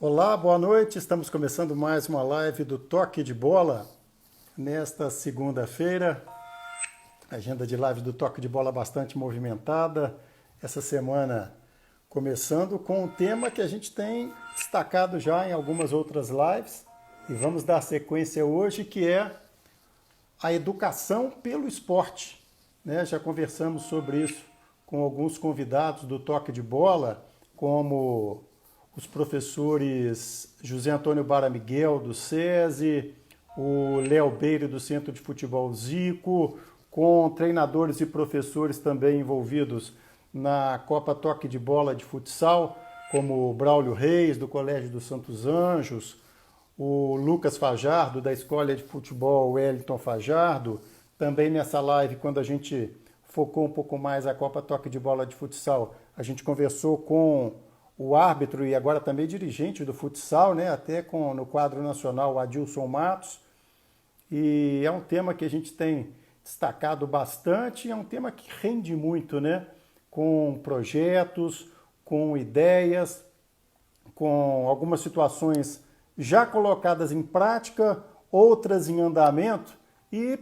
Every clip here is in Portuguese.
Olá, boa noite. Estamos começando mais uma live do Toque de Bola nesta segunda-feira. Agenda de live do Toque de Bola bastante movimentada. Essa semana começando com um tema que a gente tem destacado já em algumas outras lives e vamos dar sequência hoje, que é a educação pelo esporte. Já conversamos sobre isso com alguns convidados do Toque de Bola, como os professores José Antônio Bara Miguel, do SESI, o Léo Beire, do Centro de Futebol Zico, com treinadores e professores também envolvidos na Copa Toque de Bola de Futsal, como o Braulio Reis, do Colégio dos Santos Anjos, o Lucas Fajardo, da Escola de Futebol Wellington Fajardo. Também nessa live, quando a gente focou um pouco mais a Copa Toque de Bola de Futsal, a gente conversou com o árbitro e agora também dirigente do futsal, até no quadro nacional, o Adilson Matos. E é um tema que a gente tem destacado bastante, é um tema que rende muito, com projetos, com ideias, com algumas situações já colocadas em prática, outras em andamento. E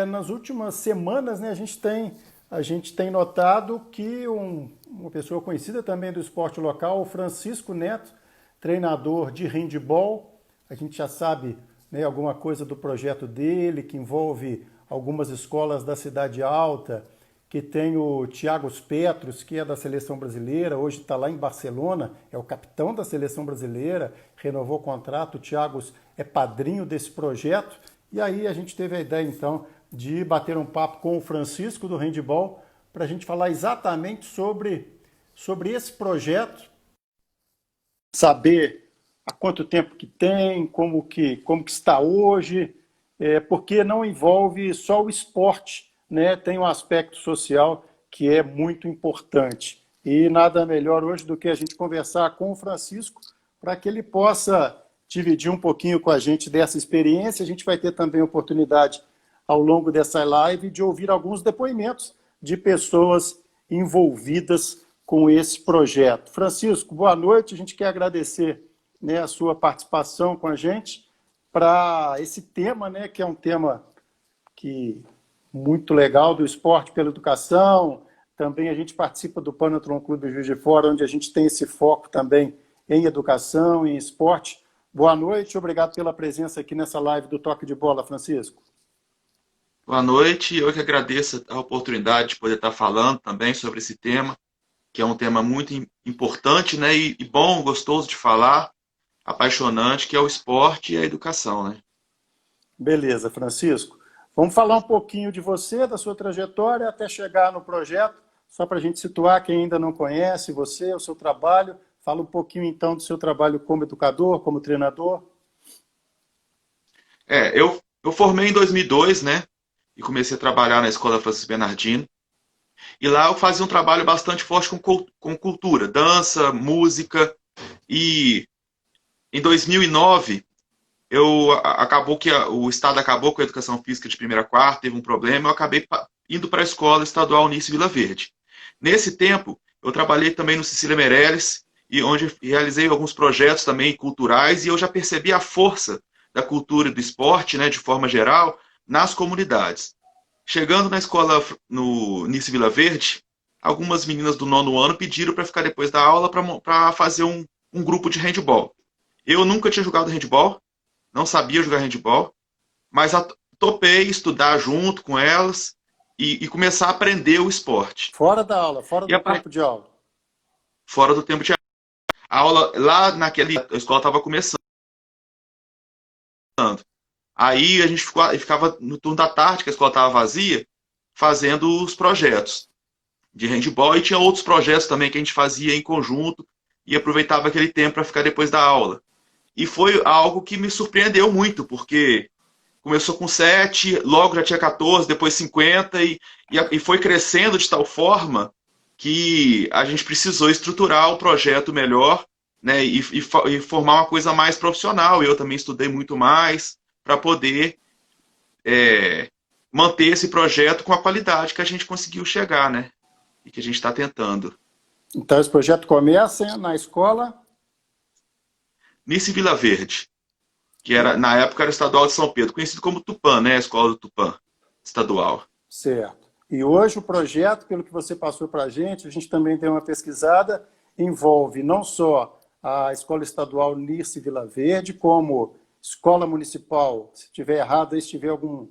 nas últimas semanas, a gente tem notado que uma pessoa conhecida também do esporte local, o Francisco Neto, treinador de handebol. A gente já sabe alguma coisa do projeto dele, que envolve algumas escolas da Cidade Alta, que tem o Thiago Petros, que é da Seleção Brasileira, hoje está lá em Barcelona, é o capitão da Seleção Brasileira, renovou o contrato, o Thiago é padrinho desse projeto. E aí a gente teve a ideia, então, de bater um papo com o Francisco do handebol para a gente falar exatamente sobre esse projeto, saber há quanto tempo que tem, como que está hoje, porque não envolve só o esporte, tem um aspecto social que é muito importante. E nada melhor hoje do que a gente conversar com o Francisco para que ele possa dividir um pouquinho com a gente dessa experiência. A gente vai ter também a oportunidade, ao longo dessa live, de ouvir alguns depoimentos de pessoas envolvidas com esse projeto. Francisco, boa noite. A gente quer agradecer a sua participação com a gente para esse tema, que é um tema muito legal, do esporte pela educação. Também a gente participa do Panathlon Clube Juiz de Fora, onde a gente tem esse foco também em educação, em esporte. Boa noite, obrigado pela presença aqui nessa live do Toque de Bola, Francisco. Boa noite, eu que agradeço a oportunidade de poder estar falando também sobre esse tema, que é um tema muito importante, e bom, gostoso de falar, apaixonante, que é o esporte e a educação, Beleza, Francisco. Vamos falar um pouquinho de você, da sua trajetória, até chegar no projeto, só para a gente situar quem ainda não conhece você, o seu trabalho. Fala um pouquinho, então, do seu trabalho como educador, como treinador. Eu formei em 2002, e comecei a trabalhar na Escola Francisco Bernardino. E lá eu fazia um trabalho bastante forte com cultura, dança, música. E em 2009, o Estado acabou com a educação física de primeira a quarta, teve um problema, eu acabei indo para a Escola Estadual Nice Vila Verde. Nesse tempo, eu trabalhei também no Cecília Meirelles, e onde realizei alguns projetos também culturais, e eu já percebi a força da cultura e do esporte, de forma geral, nas comunidades. Chegando na escola no Nice Vila Verde, algumas meninas do 9º ano pediram para ficar depois da aula para fazer um grupo de handball. Eu nunca tinha jogado handball, não sabia jogar handball, mas topei estudar junto com elas e começar a aprender o esporte. Fora da aula, fora do tempo de aula. Fora do tempo de aula. A aula lá a escola estava começando. Aí a gente ficava no turno da tarde, que a escola estava vazia, fazendo os projetos de handball, e tinha outros projetos também que a gente fazia em conjunto e aproveitava aquele tempo para ficar depois da aula. E foi algo que me surpreendeu muito, porque começou com 7, logo já tinha 14, depois 50, e foi crescendo de tal forma que a gente precisou estruturar o projeto melhor, e formar uma coisa mais profissional. Eu também estudei muito mais para poder manter esse projeto com a qualidade que a gente conseguiu chegar, e que a gente está tentando. Então esse projeto começa na escola? Nice Vila Verde, que era, na época era o Estadual de São Pedro, conhecido como Tupã, né? A escola do Tupã, estadual. Certo. E hoje o projeto, pelo que você passou para a gente também tem uma pesquisada, envolve não só a Escola Estadual Nice Vila Verde, como Escola Municipal, se estiver errado, se tiver algum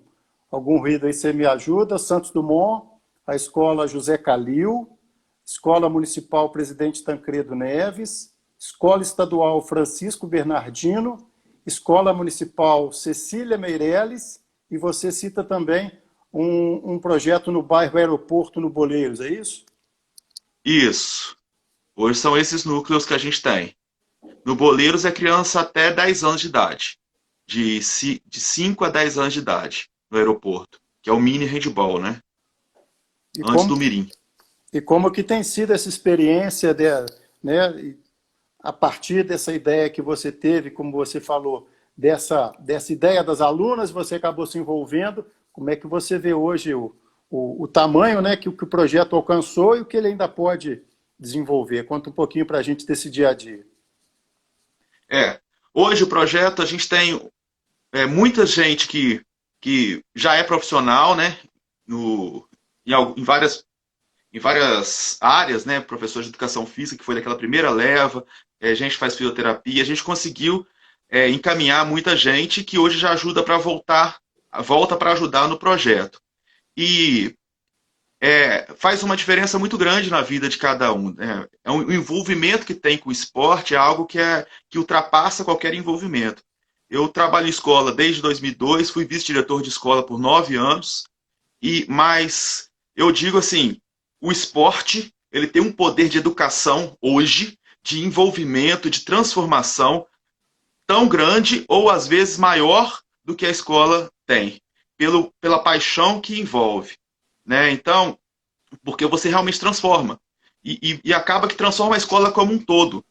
ruído aí, você me ajuda, Santos Dumont, a Escola José Calil, Escola Municipal Presidente Tancredo Neves, Escola Estadual Francisco Bernardino, Escola Municipal Cecília Meireles, e você cita também um projeto no bairro Aeroporto, no Boleiros, é isso? Isso. Hoje são esses núcleos que a gente tem. No Boleiros é criança até 10 anos de idade. De 5 a 10 anos de idade, no aeroporto. Que é o mini handball, né? E Antes como, do mirim. e como que tem sido essa experiência, né, a partir dessa ideia que você teve, como você falou, dessa ideia das alunas, você acabou se envolvendo, como é que você vê hoje o tamanho, né, que o projeto alcançou e o que ele ainda pode desenvolver? Conta um pouquinho para a gente desse dia a dia. Hoje o projeto, a gente tem muita gente que já é profissional, né? No, em várias áreas, né? Professor de educação física, que foi daquela primeira leva, a gente faz fisioterapia, a gente conseguiu encaminhar muita gente que hoje já ajuda para volta para ajudar no projeto. E faz uma diferença muito grande na vida de cada um, né? O envolvimento que tem com o esporte é algo que ultrapassa qualquer envolvimento. Eu trabalho em escola desde 2002, fui vice-diretor de escola por 9 anos, mas eu digo assim, o esporte ele tem um poder de educação hoje, de envolvimento, de transformação tão grande ou às vezes maior do que a escola tem, pela paixão que envolve, né? Então, porque você realmente transforma. E acaba que transforma a escola como um todo.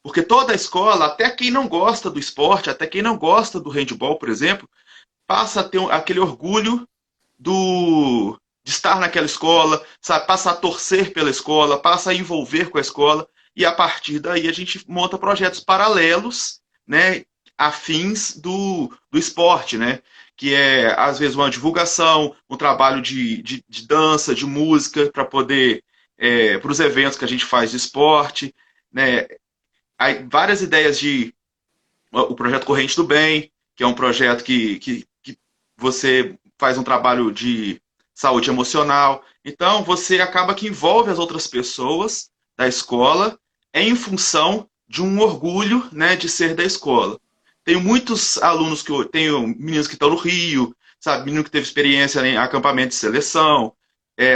Porque toda a escola, até quem não gosta do esporte, até quem não gosta do handball, por exemplo, passa a ter aquele orgulho de estar naquela escola, sabe? Passa a torcer pela escola, passa a envolver com a escola, e a partir daí a gente monta projetos paralelos, né, afins do esporte, né? Que é, às vezes, uma divulgação, um trabalho de dança, de música, para poder, para os eventos que a gente faz de esporte, né? Aí, várias ideias o projeto Corrente do Bem, que é um projeto que você faz um trabalho de saúde emocional. Então, você acaba que envolve as outras pessoas da escola em função de um orgulho, né, de ser da escola. Tenho muitos alunos tenho meninos que estão no Rio, sabe, menino que teve experiência em acampamento de seleção,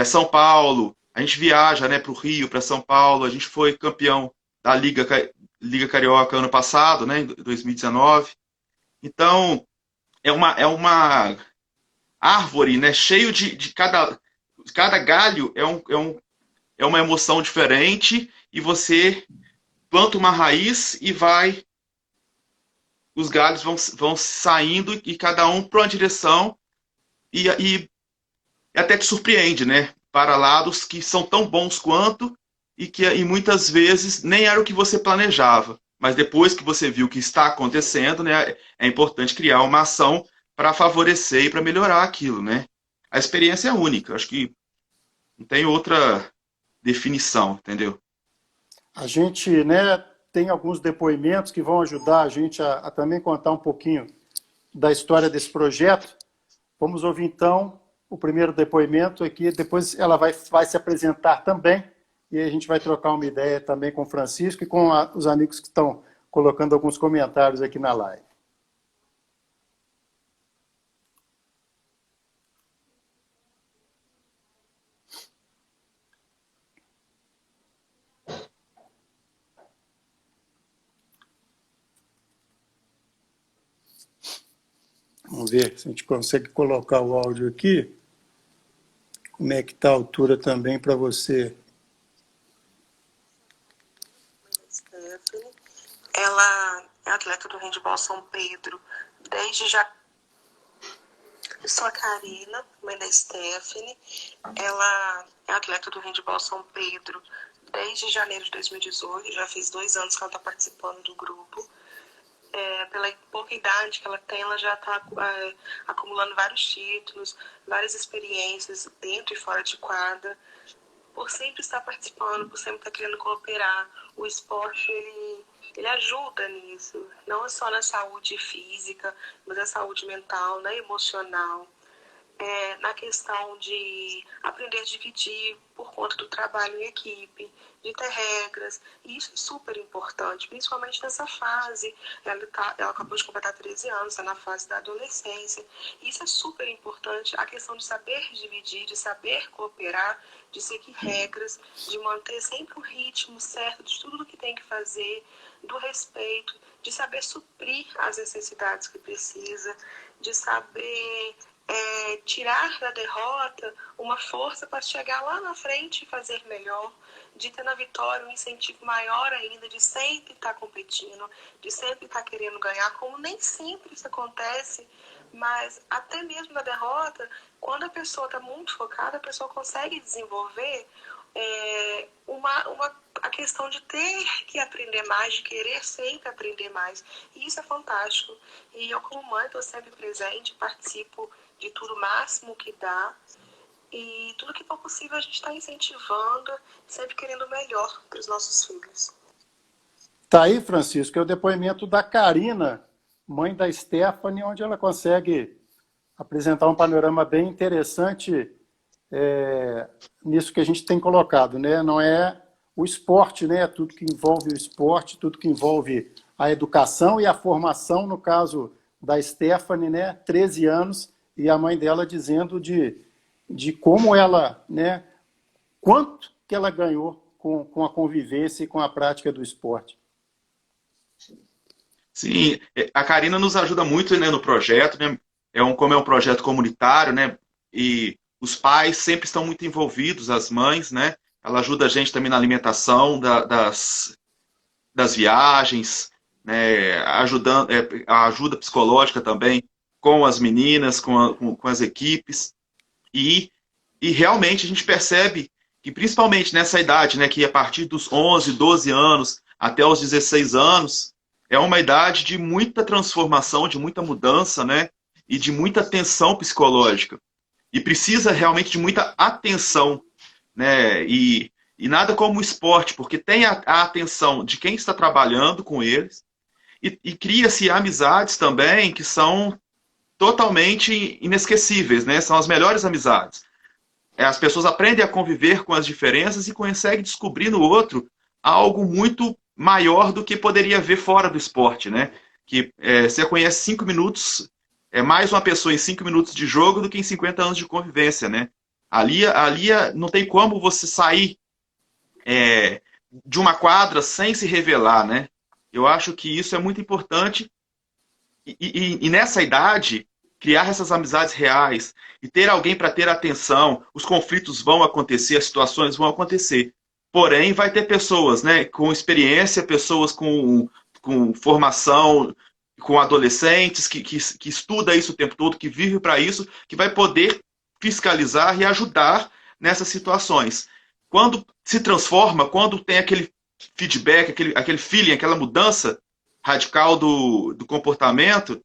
São Paulo, a gente viaja, né, para o Rio, para São Paulo, a gente foi campeão da Liga Carioca ano passado, né, em 2019. Então, é uma árvore, né, cheio de cada galho é uma emoção diferente e você planta uma raiz e os galhos vão saindo e cada um para uma direção e até te surpreende, né? Para lados que são tão bons quanto e muitas vezes nem era o que você planejava. Mas depois que você viu o que está acontecendo, né, é importante criar uma ação para favorecer e para melhorar aquilo, né? A experiência é única, acho que não tem outra definição, entendeu? A gente, né, tem alguns depoimentos que vão ajudar a gente a também contar um pouquinho da história desse projeto. Vamos ouvir, então, o primeiro depoimento aqui, depois ela vai se apresentar também, e a gente vai trocar uma ideia também com o Francisco e com os amigos que estão colocando alguns comentários aqui na live. Vamos ver se a gente consegue colocar o áudio aqui. Como é que está a altura também para você? Stephanie, ela é atleta do handball São Pedro desde já. Eu sou a Karina, mãe da Stephanie. Ela é atleta do handball São Pedro desde janeiro de 2018. Já fez 2 anos que ela está participando do grupo. pela pouca idade que ela tem, ela já está acumulando vários títulos, várias experiências dentro e fora de quadra, por sempre estar participando, por sempre estar querendo cooperar. O esporte, ele ajuda nisso, não é só na saúde física, mas na saúde mental, na emocional. Na questão de aprender a dividir por conta do trabalho em equipe, de ter regras, e isso é super importante, principalmente nessa fase. Ela acabou de completar 13 anos, está na fase da adolescência, e isso é super importante, a questão de saber dividir, de saber cooperar, de seguir regras, de manter sempre o ritmo certo de tudo que tem que fazer, do respeito, de saber suprir as necessidades que precisa, de saber tirar da derrota uma força para chegar lá na frente e fazer melhor, de ter na vitória um incentivo maior ainda, de sempre estar competindo, de sempre estar querendo ganhar, como nem sempre isso acontece, mas até mesmo na derrota, quando a pessoa está muito focada, a pessoa consegue desenvolver a questão de ter que aprender mais, de querer sempre aprender mais. E isso é fantástico. E eu, como mãe, estou sempre presente, participo de tudo o máximo que dá. E tudo que for possível a gente está incentivando, sempre querendo o melhor para os nossos filhos. Tá aí, Francisco, é o depoimento da Karina, mãe da Stephanie, onde ela consegue apresentar um panorama bem interessante nisso que a gente tem colocado, né? Não é o esporte, né? Tudo que envolve o esporte, tudo que envolve a educação e a formação, no caso da Stephanie, né? 13 anos, e a mãe dela dizendo de como ela, né? Quanto que ela ganhou com a convivência e com a prática do esporte. Sim, a Karina nos ajuda muito, né, no projeto, né? Como é um projeto comunitário, né? E os pais sempre estão muito envolvidos, as mães, né? Ela ajuda a gente também na alimentação das viagens, né? Ajudando, a ajuda psicológica também com as meninas, com as equipes. E realmente a gente percebe que, principalmente nessa idade, né, que a partir dos 11, 12 anos até os 16 anos, é uma idade de muita transformação, de muita mudança, né, e de muita tensão psicológica. E precisa realmente de muita atenção, né, e nada como o esporte, porque tem a atenção de quem está trabalhando com eles, e cria-se amizades também que são totalmente inesquecíveis, né? São as melhores amizades. As pessoas aprendem a conviver com as diferenças e conseguem descobrir no outro algo muito maior do que poderia ver fora do esporte, né? Que você conhece 5 minutos, é mais uma pessoa em 5 minutos de jogo do que em 50 anos de convivência, né? Ali não tem como você sair de uma quadra sem se revelar, né? Eu acho que isso é muito importante e nessa idade, criar essas amizades reais e ter alguém para ter atenção, os conflitos vão acontecer, as situações vão acontecer. Porém, vai ter pessoas, né, com experiência, pessoas com formação, com adolescentes, que estuda isso o tempo todo, que vive para isso, que vai poder fiscalizar e ajudar nessas situações. Quando se transforma, quando tem aquele feedback, aquele feeling, aquela mudança radical do comportamento,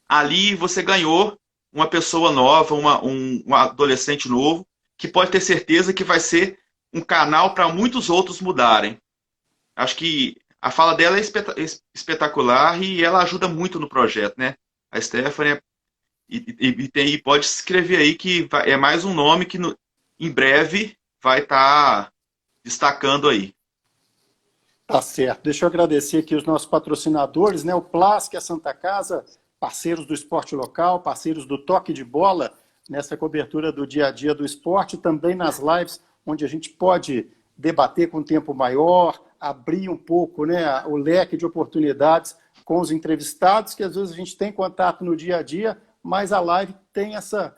ali você ganhou uma pessoa nova, um adolescente novo, que pode ter certeza que vai ser um canal para muitos outros mudarem. Acho que a fala dela é espetacular e ela ajuda muito no projeto, né? A Stephanie, e pode escrever aí que é mais um nome que em breve vai estar destacando aí. Tá certo. Deixa eu agradecer aqui os nossos patrocinadores, né? O Plasc, a Santa Casa, parceiros do esporte local, parceiros do Toque de Bola, nessa cobertura do dia a dia do esporte, também nas lives, onde a gente pode debater com tempo maior, abrir um pouco, né, o leque de oportunidades com os entrevistados, que às vezes a gente tem contato no dia a dia, mas a live tem essa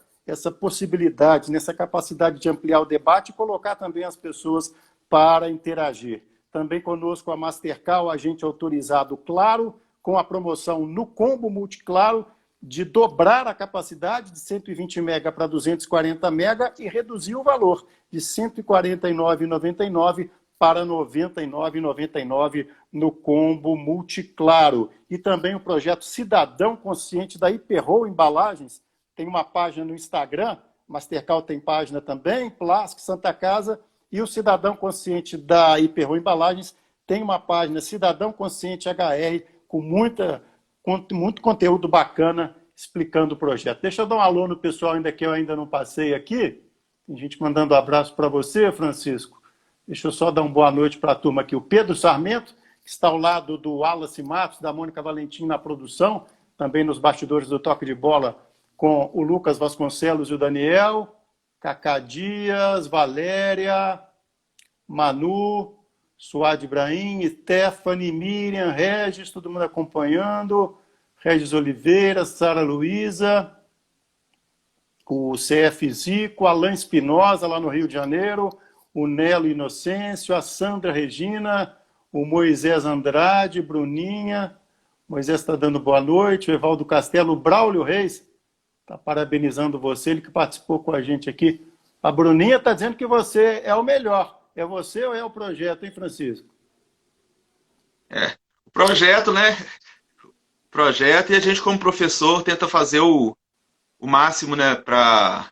possibilidade, nessa capacidade de ampliar o debate e colocar também as pessoas para interagir. Também conosco a Mastercard, o agente autorizado Claro, com a promoção no combo Multiclaro, de dobrar a capacidade de 120 MB para 240 MB e reduzir o valor de R$ 149,99 para R$ 99,99 no combo Multiclaro. E também o projeto Cidadão Consciente da Hiperro Embalagens, tem uma página no Instagram, Mastercard tem página também, Plastic Santa Casa, e o Cidadão Consciente da Hiperro Embalagens tem uma página Cidadão Consciente HR, com muito conteúdo bacana explicando o projeto. Deixa eu dar um alô no pessoal ainda que eu ainda não passei aqui. Tem gente mandando um abraço para você, Francisco. Deixa eu só dar uma boa noite para a turma aqui. O Pedro Sarmento, que está ao lado do Wallace Matos, da Mônica Valentim na produção, também nos bastidores do Toque de Bola, com o Lucas Vasconcelos e o Daniel, Cacá Dias, Valéria, Manu, Suad Ibrahim, Stephanie, Miriam, Regis, todo mundo acompanhando, Regis Oliveira, Sara Luiza, o CF Zico, Alain Espinosa, lá no Rio de Janeiro, o Nelo Inocêncio, a Sandra Regina, o Moisés Andrade, Bruninha, Moisés está dando boa noite, o Evaldo Castelo, o Braulio Reis, está parabenizando você, ele que participou com a gente aqui. A Bruninha está dizendo que você é o melhor. É você ou é o projeto, hein, Francisco? O projeto, né? Projeto, e a gente, como professor, tenta fazer o máximo, né, para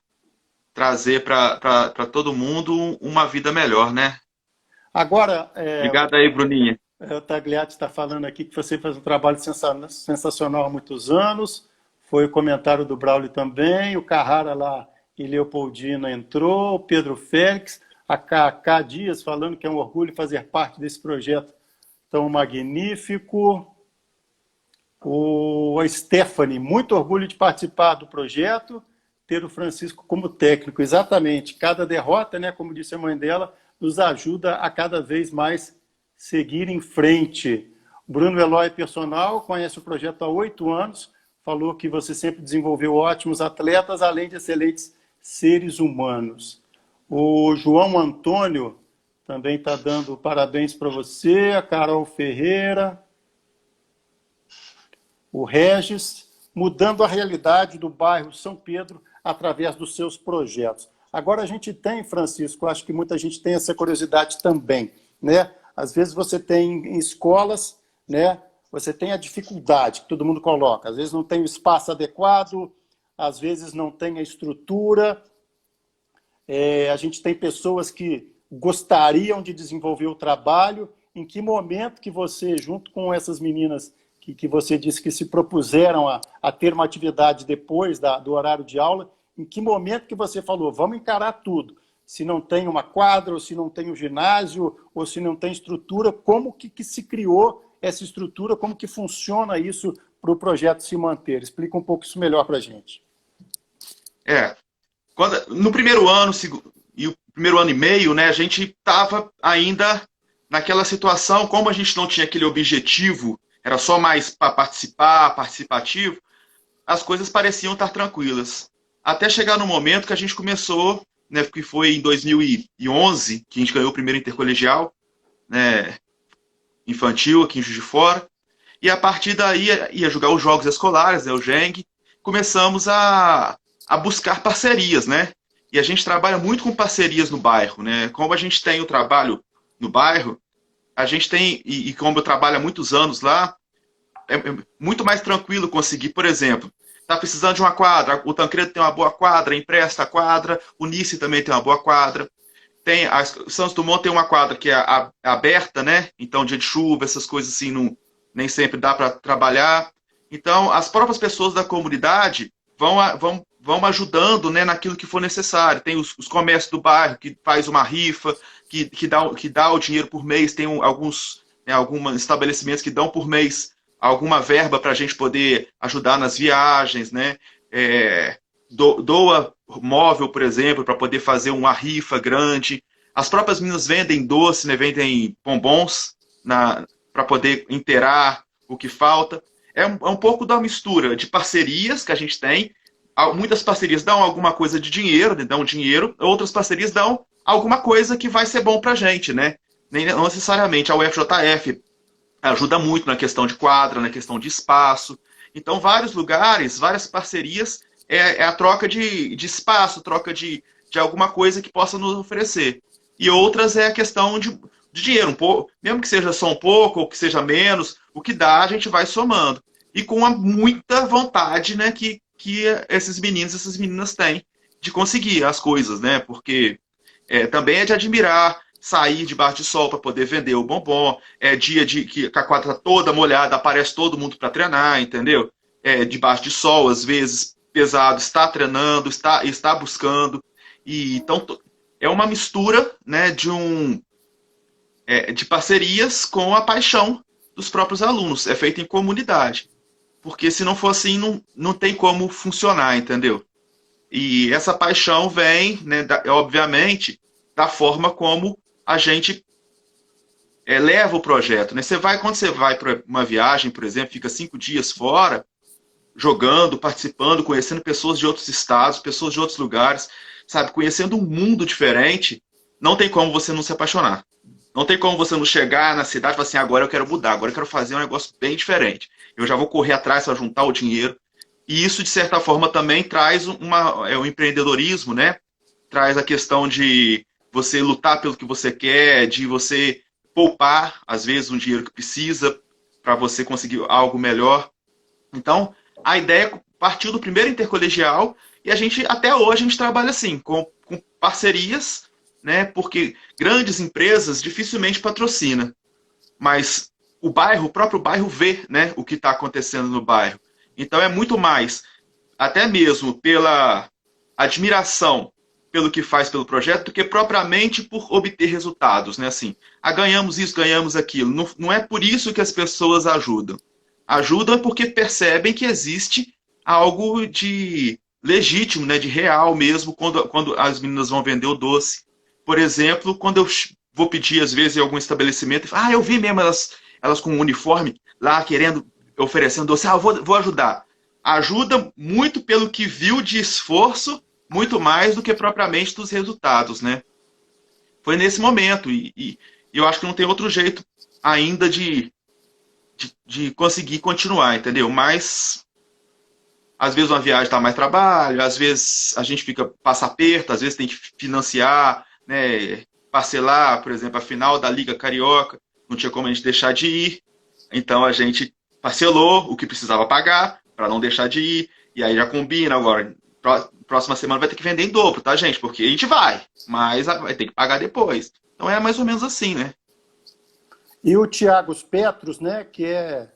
trazer para todo mundo uma vida melhor, né? Agora, Obrigado aí, Bruninha. O Tagliati está falando aqui que você faz um trabalho sensacional há muitos anos. Foi o comentário do Braulio também. O Carrara lá e Leopoldina entrou. O Pedro Félix. A Cacá Dias falando que é um orgulho fazer parte desse projeto tão magnífico. A Stephanie, muito orgulho de participar do projeto, ter o Francisco como técnico. Exatamente. Cada derrota, né, como disse a mãe dela, nos ajuda a cada vez mais seguir em frente. Bruno Eloy Personal conhece o projeto há 8 anos, falou que você sempre desenvolveu ótimos atletas, além de excelentes seres humanos. O João Antônio também está dando parabéns para você, a Carol Ferreira, o Regis, mudando a realidade do bairro São Pedro através dos seus projetos. Agora a gente tem, Francisco, acho que muita gente tem essa curiosidade também, né? Às vezes você tem em escolas, né? Você tem a dificuldade que todo mundo coloca. Às vezes não tem o espaço adequado, às vezes não tem a estrutura. A gente tem pessoas que gostariam de desenvolver o trabalho. Em que momento que você, junto com essas meninas que você disse que se propuseram a ter uma atividade depois do horário de aula, em que momento que você falou, vamos encarar tudo? Se não tem uma quadra, ou se não tem um ginásio, ou se não tem estrutura, como que se criou essa estrutura, como que funciona isso para o projeto se manter? Explica um pouco isso melhor para a gente. No primeiro ano e o primeiro ano e meio, né, a gente estava ainda naquela situação, como a gente não tinha aquele objetivo, era só mais para participativo, as coisas pareciam estar tranquilas. Até chegar no momento que a gente começou, né, que foi em 2011, que a gente ganhou o primeiro intercolegial, né, infantil aqui em Juiz de Fora, e a partir daí ia jogar os jogos escolares, né, o GENG, começamos a buscar parcerias, né? E a gente trabalha muito com parcerias no bairro, né? Como a gente tem o trabalho no bairro, a gente tem, e como eu trabalho há muitos anos lá, é muito mais tranquilo conseguir, por exemplo, está precisando de uma quadra, o Tancredo tem uma boa quadra, empresta a quadra, o Nice também tem uma boa quadra, o Santos Dumont tem uma quadra que é aberta, né? Então, dia de chuva, essas coisas assim, nem sempre dá para trabalhar. Então, as próprias pessoas da comunidade vão ajudando, né, naquilo que for necessário. Tem os comércios do bairro que faz uma rifa, que dá o dinheiro por mês, tem alguns estabelecimentos que dão por mês alguma verba para a gente poder ajudar nas viagens, né? Doa móvel, por exemplo, para poder fazer uma rifa grande. As próprias meninas vendem doce, né? Vendem bombons para poder inteirar o que falta. É um pouco da mistura de parcerias que a gente tem. Muitas parcerias dão alguma coisa de dinheiro, dão dinheiro. Outras parcerias dão alguma coisa que vai ser bom para a gente, né? Não necessariamente. A UFJF ajuda muito na questão de quadra, na questão de espaço. Então, vários lugares, várias parcerias, é a troca de espaço, troca de alguma coisa que possa nos oferecer. E outras é a questão de dinheiro, um pouco, mesmo que seja só um pouco, ou que seja menos, o que dá a gente vai somando. E com muita vontade, né, que esses meninos, essas meninas têm de conseguir as coisas, né? Porque também é de admirar sair debaixo de sol para poder vender o bombom. É dia de que a quadra está toda molhada, aparece todo mundo para treinar, entendeu? Debaixo de sol, às vezes pesado, está treinando, está buscando. E então é uma mistura, né, de parcerias com a paixão dos próprios alunos. É feito em comunidade. Porque se não for assim, não tem como funcionar, entendeu? E essa paixão vem, né, obviamente, da forma como a gente leva o projeto. Né? Quando você vai para uma viagem, por exemplo, fica 5 dias fora, jogando, participando, conhecendo pessoas de outros estados, pessoas de outros lugares, sabe, conhecendo um mundo diferente, não tem como você não se apaixonar. Não tem como você não chegar na cidade e falar assim, agora eu quero mudar, agora eu quero fazer um negócio bem diferente. Eu já vou correr atrás para juntar o dinheiro. E isso, de certa forma, também traz o empreendedorismo, né? Traz a questão de você lutar pelo que você quer, de você poupar, às vezes, um dinheiro que precisa para você conseguir algo melhor. Então, a ideia partiu do primeiro intercolegial e até hoje, a gente trabalha assim, com parcerias, né? Porque grandes empresas dificilmente patrocinam. Mas o próprio bairro vê, né, o que está acontecendo no bairro. Então é muito mais, até mesmo pela admiração pelo que faz pelo projeto, do que propriamente por obter resultados, né? Assim, ganhamos isso, ganhamos aquilo. Não é por isso que as pessoas ajudam. Ajudam porque percebem que existe algo de legítimo, né, de real mesmo, quando as meninas vão vender o doce. Por exemplo, quando eu vou pedir, às vezes, em algum estabelecimento, eu vi mesmo elas com um uniforme lá, oferecendo doce, eu vou ajudar. Ajuda muito pelo que viu de esforço, muito mais do que propriamente dos resultados, né? Foi nesse momento, e eu acho que não tem outro jeito ainda de conseguir continuar, entendeu? Mas, às vezes uma viagem dá mais trabalho, às vezes a gente passa aperto, às vezes tem que financiar, né, parcelar, por exemplo, a final da Liga Carioca, não tinha como a gente deixar de ir, então a gente parcelou o que precisava pagar para não deixar de ir, e aí já combina agora, próxima semana vai ter que vender em dobro, tá, gente? Porque a gente vai, mas vai ter que pagar depois. Então é mais ou menos assim, né? E o Thiago Petros, né, que é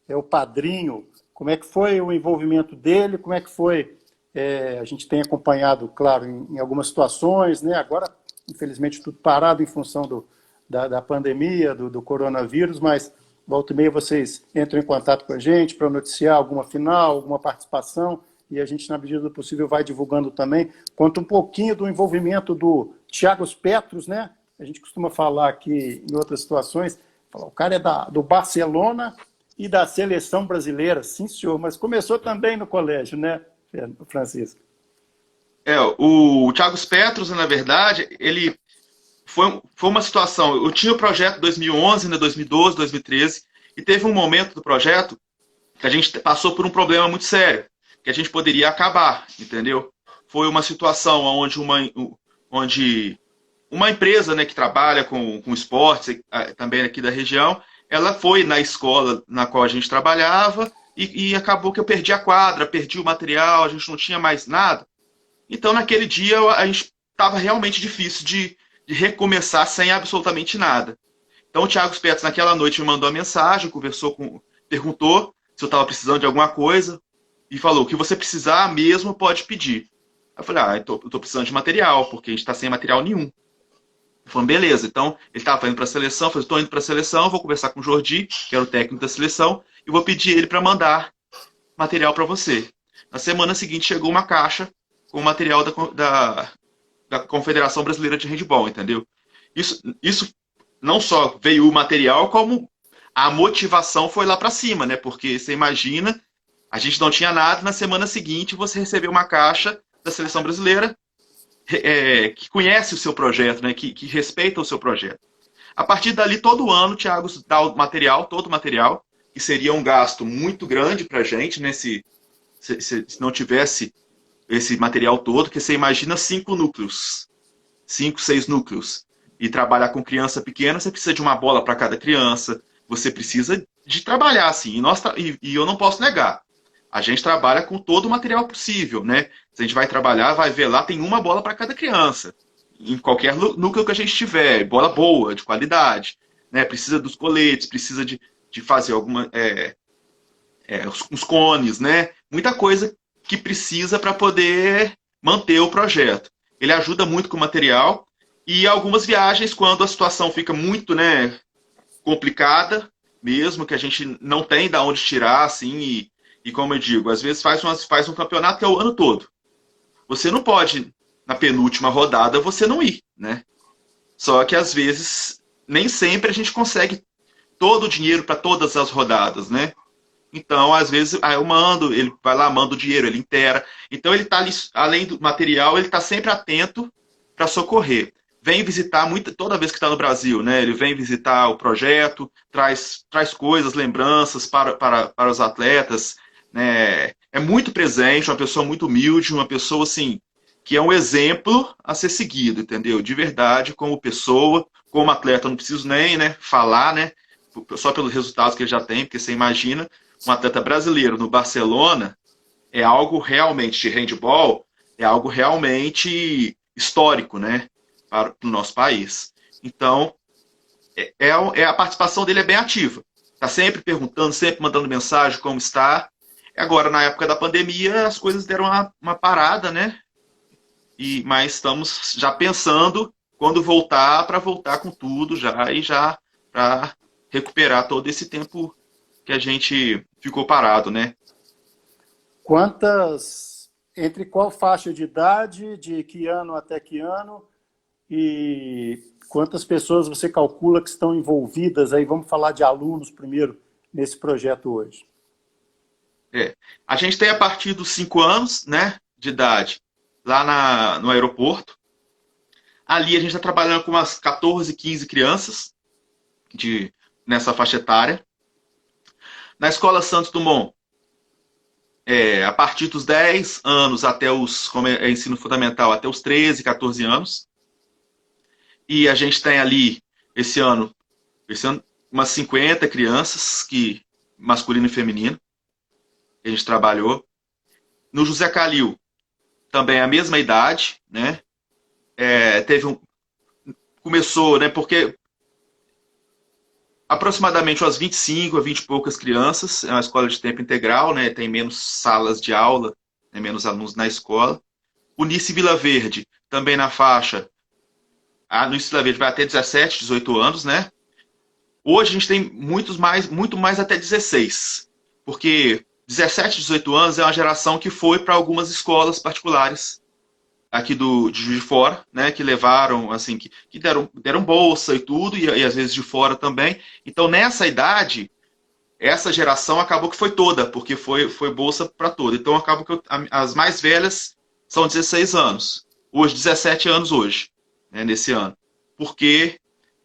o padrinho, como é que foi o envolvimento dele, como é que foi, a gente tem acompanhado, claro, em algumas situações, né, agora, infelizmente, tudo parado em função da pandemia, do coronavírus, mas volta e meia vocês entram em contato com a gente para noticiar alguma final, alguma participação, e a gente, na medida do possível, vai divulgando também. Conta um pouquinho do envolvimento do Thiago Petros, né? A gente costuma falar aqui em outras situações, o cara é do Barcelona e da seleção brasileira, sim, senhor, mas começou também no colégio, né, Francisco? O Thiago Petros, na verdade, ele foi uma situação, eu tinha o projeto 2011, né, 2012, 2013, e teve um momento do projeto que a gente passou por um problema muito sério, que a gente poderia acabar, entendeu? Foi uma situação onde uma empresa, né, que trabalha com esportes, também aqui da região, ela foi na escola na qual a gente trabalhava e acabou que eu perdi a quadra, perdi o material, a gente não tinha mais nada. Então, naquele dia, a gente estava realmente difícil de recomeçar sem absolutamente nada. Então, o Thiago Petros, naquela noite, me mandou uma mensagem, perguntou se eu estava precisando de alguma coisa e falou, o que você precisar mesmo pode pedir. Eu falei, eu tô precisando de material, porque a gente está sem material nenhum. Ele falou, beleza. Então, ele estava indo para a seleção, eu falei, estou indo para a seleção, vou conversar com o Jordi, que era o técnico da seleção, e vou pedir ele para mandar material para você. Na semana seguinte, chegou uma caixa com material da Confederação Brasileira de Handebol, entendeu? Isso não só veio o material, como a motivação foi lá para cima, né? Porque você imagina, a gente não tinha nada, na semana seguinte você recebeu uma caixa da Seleção Brasileira que conhece o seu projeto, né? Que respeita o seu projeto. A partir dali, todo ano, o Thiago dá todo o material, que seria um gasto muito grande para a gente, né? Se não tivesse esse material todo, que você imagina 5 núcleos, 5, 6 núcleos. e trabalhar com criança pequena, você precisa de uma bola para cada criança, você precisa de trabalhar assim. E eu não posso negar, a gente trabalha com todo o material possível, né? Se a gente vai trabalhar, vai ver lá, tem uma bola para cada criança, em qualquer núcleo que a gente tiver, bola boa, de qualidade, né? Precisa dos coletes, precisa de fazer uns cones, né? Muita coisa que precisa para poder manter o projeto. Ele ajuda muito com o material e algumas viagens, quando a situação fica muito, né, complicada, mesmo que a gente não tem de onde tirar, assim, e como eu digo, às vezes faz um campeonato que é o ano todo. Você não pode, na penúltima rodada, você não ir, né? Só que às vezes, nem sempre a gente consegue todo o dinheiro para todas as rodadas, né? Então, às vezes, eu mando, ele vai lá, manda o dinheiro, ele inteira. Então, ele está ali, além do material, ele está sempre atento para socorrer. Vem visitar toda vez que está no Brasil, né? Ele vem visitar o projeto, traz coisas, lembranças para os atletas, né? É muito presente, uma pessoa muito humilde, uma pessoa assim, que é um exemplo a ser seguido, entendeu? De verdade, como pessoa, como atleta, não preciso nem, né, falar, né? Só pelos resultados que ele já tem, porque você imagina, um atleta brasileiro no Barcelona é algo realmente de handball, é algo realmente histórico, né, para o nosso país. Então, a participação dele é bem ativa. Está sempre perguntando, sempre mandando mensagem como está. Agora, na época da pandemia, as coisas deram uma parada, né? Mas estamos já pensando quando voltar, para voltar com tudo já e já para recuperar todo esse tempo que a gente ficou parado, né? Entre qual faixa de idade, de que ano até que ano, e quantas pessoas você calcula que estão envolvidas aí? Vamos falar de alunos primeiro nesse projeto hoje. A gente tem a partir dos 5 anos, né, de idade, lá no aeroporto. Ali a gente está trabalhando com umas 14, 15 crianças nessa faixa etária. Na Escola Santos Dumont, a partir dos 10 anos até como é ensino fundamental, até os 13, 14 anos. E a gente tem ali, esse ano umas 50 crianças, masculino e feminino, que a gente trabalhou. No José Calil, também a mesma idade, né? Começou, né? Porque aproximadamente umas 25 a 20 e poucas crianças, é uma escola de tempo integral, né? Tem menos salas de aula, né? Menos alunos na escola. O Nice Vila Verde, também na faixa, no Nice Vila Verde vai até 17, 18 anos, né? Hoje a gente tem muito mais até 16, porque 17, 18 anos é uma geração que foi para algumas escolas particulares aqui de Juiz de Fora, né, que levaram, assim, que deram bolsa e tudo, e às vezes de fora também. Então, nessa idade, essa geração acabou que foi toda, porque foi bolsa para toda. Então, acabou que as mais velhas são 16 anos. Hoje, 17 anos hoje, né, nesse ano.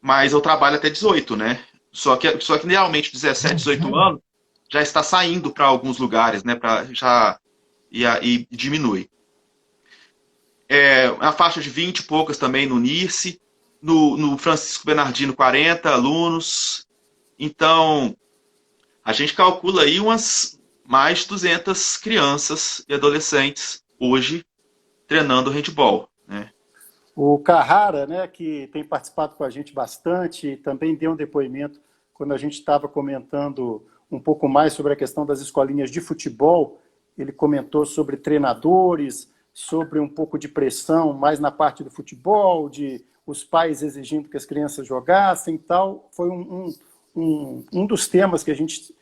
Mas eu trabalho até 18, né? Só que realmente 17, 18 anos já está saindo para alguns lugares, né? E diminui. A faixa de 20 e poucas também no Nice, no Francisco Bernardino 40 alunos. Então, a gente calcula aí umas mais de 200 crianças e adolescentes hoje treinando handball, né? O Carrara, né, que tem participado com a gente bastante, também deu um depoimento quando a gente estava comentando um pouco mais sobre a questão das escolinhas de futebol. Ele comentou sobre treinadores, sobre um pouco de pressão mais na parte do futebol, de os pais exigindo que as crianças jogassem e tal. Foi um dos temas que a gente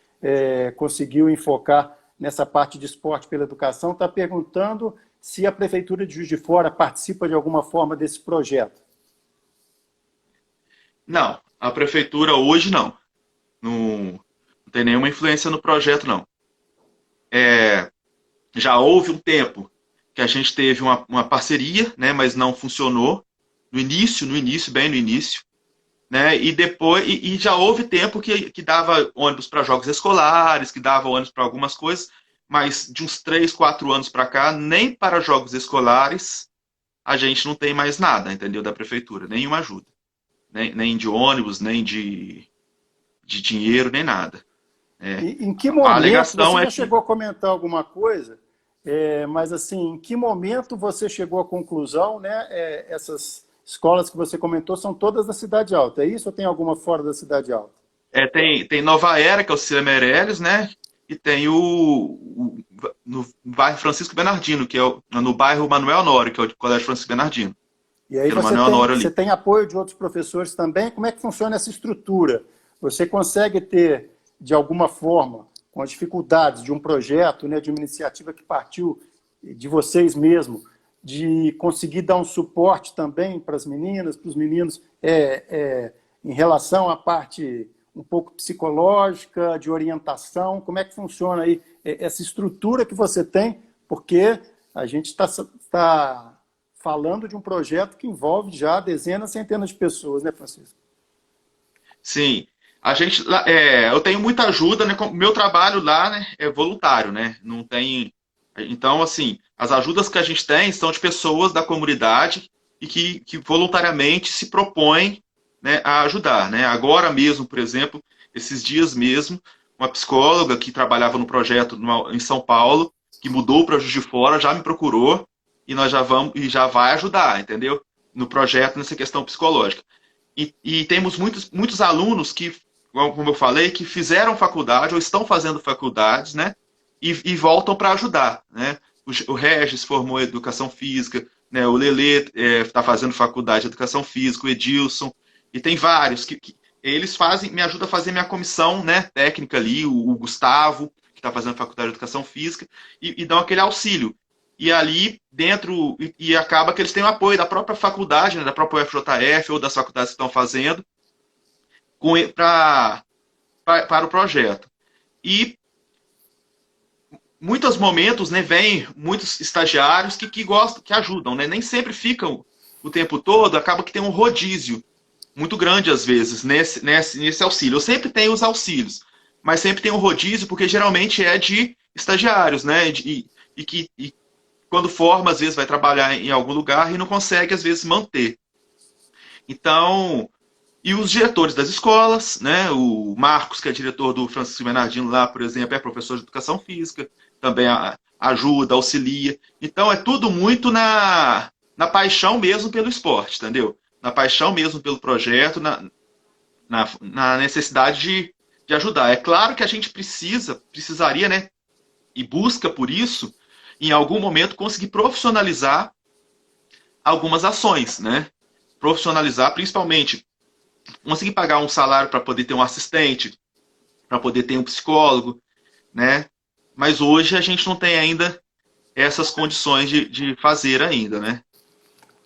conseguiu enfocar nessa parte de esporte pela educação. Está perguntando se a Prefeitura de Juiz de Fora participa de alguma forma desse projeto. Não, a Prefeitura hoje não. Não tem nenhuma influência no projeto, não. Já houve um tempo que a gente teve uma parceria, né, mas não funcionou. No início, bem no início. Né, e depois já houve tempo que dava ônibus para jogos escolares, que dava ônibus para algumas coisas, mas de uns 3, 4 anos para cá, nem para jogos escolares a gente não tem mais nada, entendeu? Da Prefeitura, nenhuma ajuda. nem de ônibus, nem de dinheiro, nem nada. Em que A momento, alegação você é já que chegou a comentar alguma coisa, mas assim, em que momento você chegou à conclusão, né? Essas escolas que você comentou são todas da Cidade Alta, é isso ou tem alguma fora da Cidade Alta? tem Nova Era, que é o Cília Meirelles, né? E tem no bairro Francisco Bernardino, que é no bairro Manuel Honório, que é o Colégio Francisco Bernardino. E aí Que é no Manuel Honório você ali. tem apoio de outros professores também? Como é que funciona essa estrutura? Você consegue ter, de alguma forma, com as dificuldades de um projeto, né, de uma iniciativa que partiu de vocês mesmo, de conseguir dar um suporte também para as meninas, para os meninos, em relação à parte um pouco psicológica, de orientação? Como é que funciona aí essa estrutura que você tem? Porque a gente está falando de um projeto que envolve já dezenas, centenas de pessoas, né, Francisco? Sim. Eu tenho muita ajuda, né? Meu trabalho lá, né, é voluntário, né? Não tem. Então, assim, as ajudas que a gente tem são de pessoas da comunidade e que voluntariamente se propõem, né, a ajudar, né? Agora mesmo, por exemplo, esses dias mesmo, uma psicóloga que trabalhava no projeto em São Paulo, que mudou para Juiz de Fora, já me procurou e nós já vamos e já vai ajudar, entendeu? No projeto nessa questão psicológica. E temos muitos alunos que, como eu falei, que fizeram faculdade ou estão fazendo faculdades, né? E voltam para ajudar, né? O Regis formou em Educação Física, né? O Lelê está fazendo faculdade de Educação Física, o Edilson, e tem vários que eles me ajudam a fazer minha comissão, né, técnica ali, o Gustavo, que está fazendo faculdade de Educação Física, e dão aquele auxílio. E ali dentro, e acaba que eles têm o apoio da própria faculdade, né, da própria UFJF ou das faculdades que estão fazendo para o projeto. E muitos momentos, né, vem muitos estagiários que gostam, que ajudam, né, nem sempre ficam o tempo todo, acaba que tem um rodízio muito grande às vezes nesse auxílio. Eu sempre tenho os auxílios, mas sempre tem um rodízio, porque geralmente é de estagiários, né, e quando forma, às vezes vai trabalhar em algum lugar e não consegue, às vezes, manter. Então, e os diretores das escolas, né? O Marcos, que é diretor do Francisco Bernardino lá, por exemplo, é professor de educação física, também ajuda, auxilia. Então, é tudo muito na paixão mesmo pelo esporte, entendeu? Na paixão mesmo pelo projeto, na necessidade de ajudar. É claro que a gente precisaria, né? E busca por isso, em algum momento, conseguir profissionalizar algumas ações, né? Profissionalizar, principalmente, conseguir pagar um salário para poder ter um assistente, para poder ter um psicólogo, né? Mas hoje a gente não tem ainda essas condições de fazer ainda, né?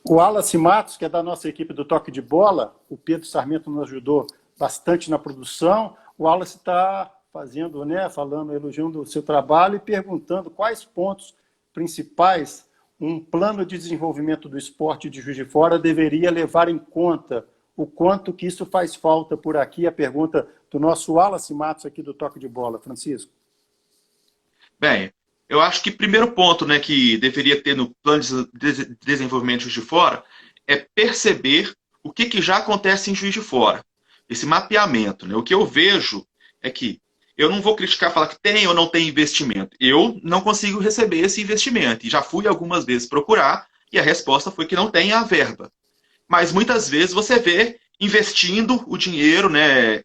O Wallace Matos, que é da nossa equipe do Toque de Bola, o Pedro Sarmento nos ajudou bastante na produção. O Wallace está fazendo, né, falando, elogiando o seu trabalho e perguntando quais pontos principais um plano de desenvolvimento do esporte de Juiz de Fora deveria levar em conta, o quanto que isso faz falta por aqui. A pergunta do nosso Wallace Matos aqui do Toque de Bola. Francisco. Bem, eu acho que o primeiro ponto, né, que deveria ter no plano de desenvolvimento de Juiz de Fora é perceber o que já acontece em Juiz de Fora. Esse mapeamento, né? O que eu vejo é que eu não vou criticar, falar que tem ou não tem investimento. Eu não consigo receber esse investimento. E já fui algumas vezes procurar e a resposta foi que não tem a verba. Mas muitas vezes você vê investindo o dinheiro, né,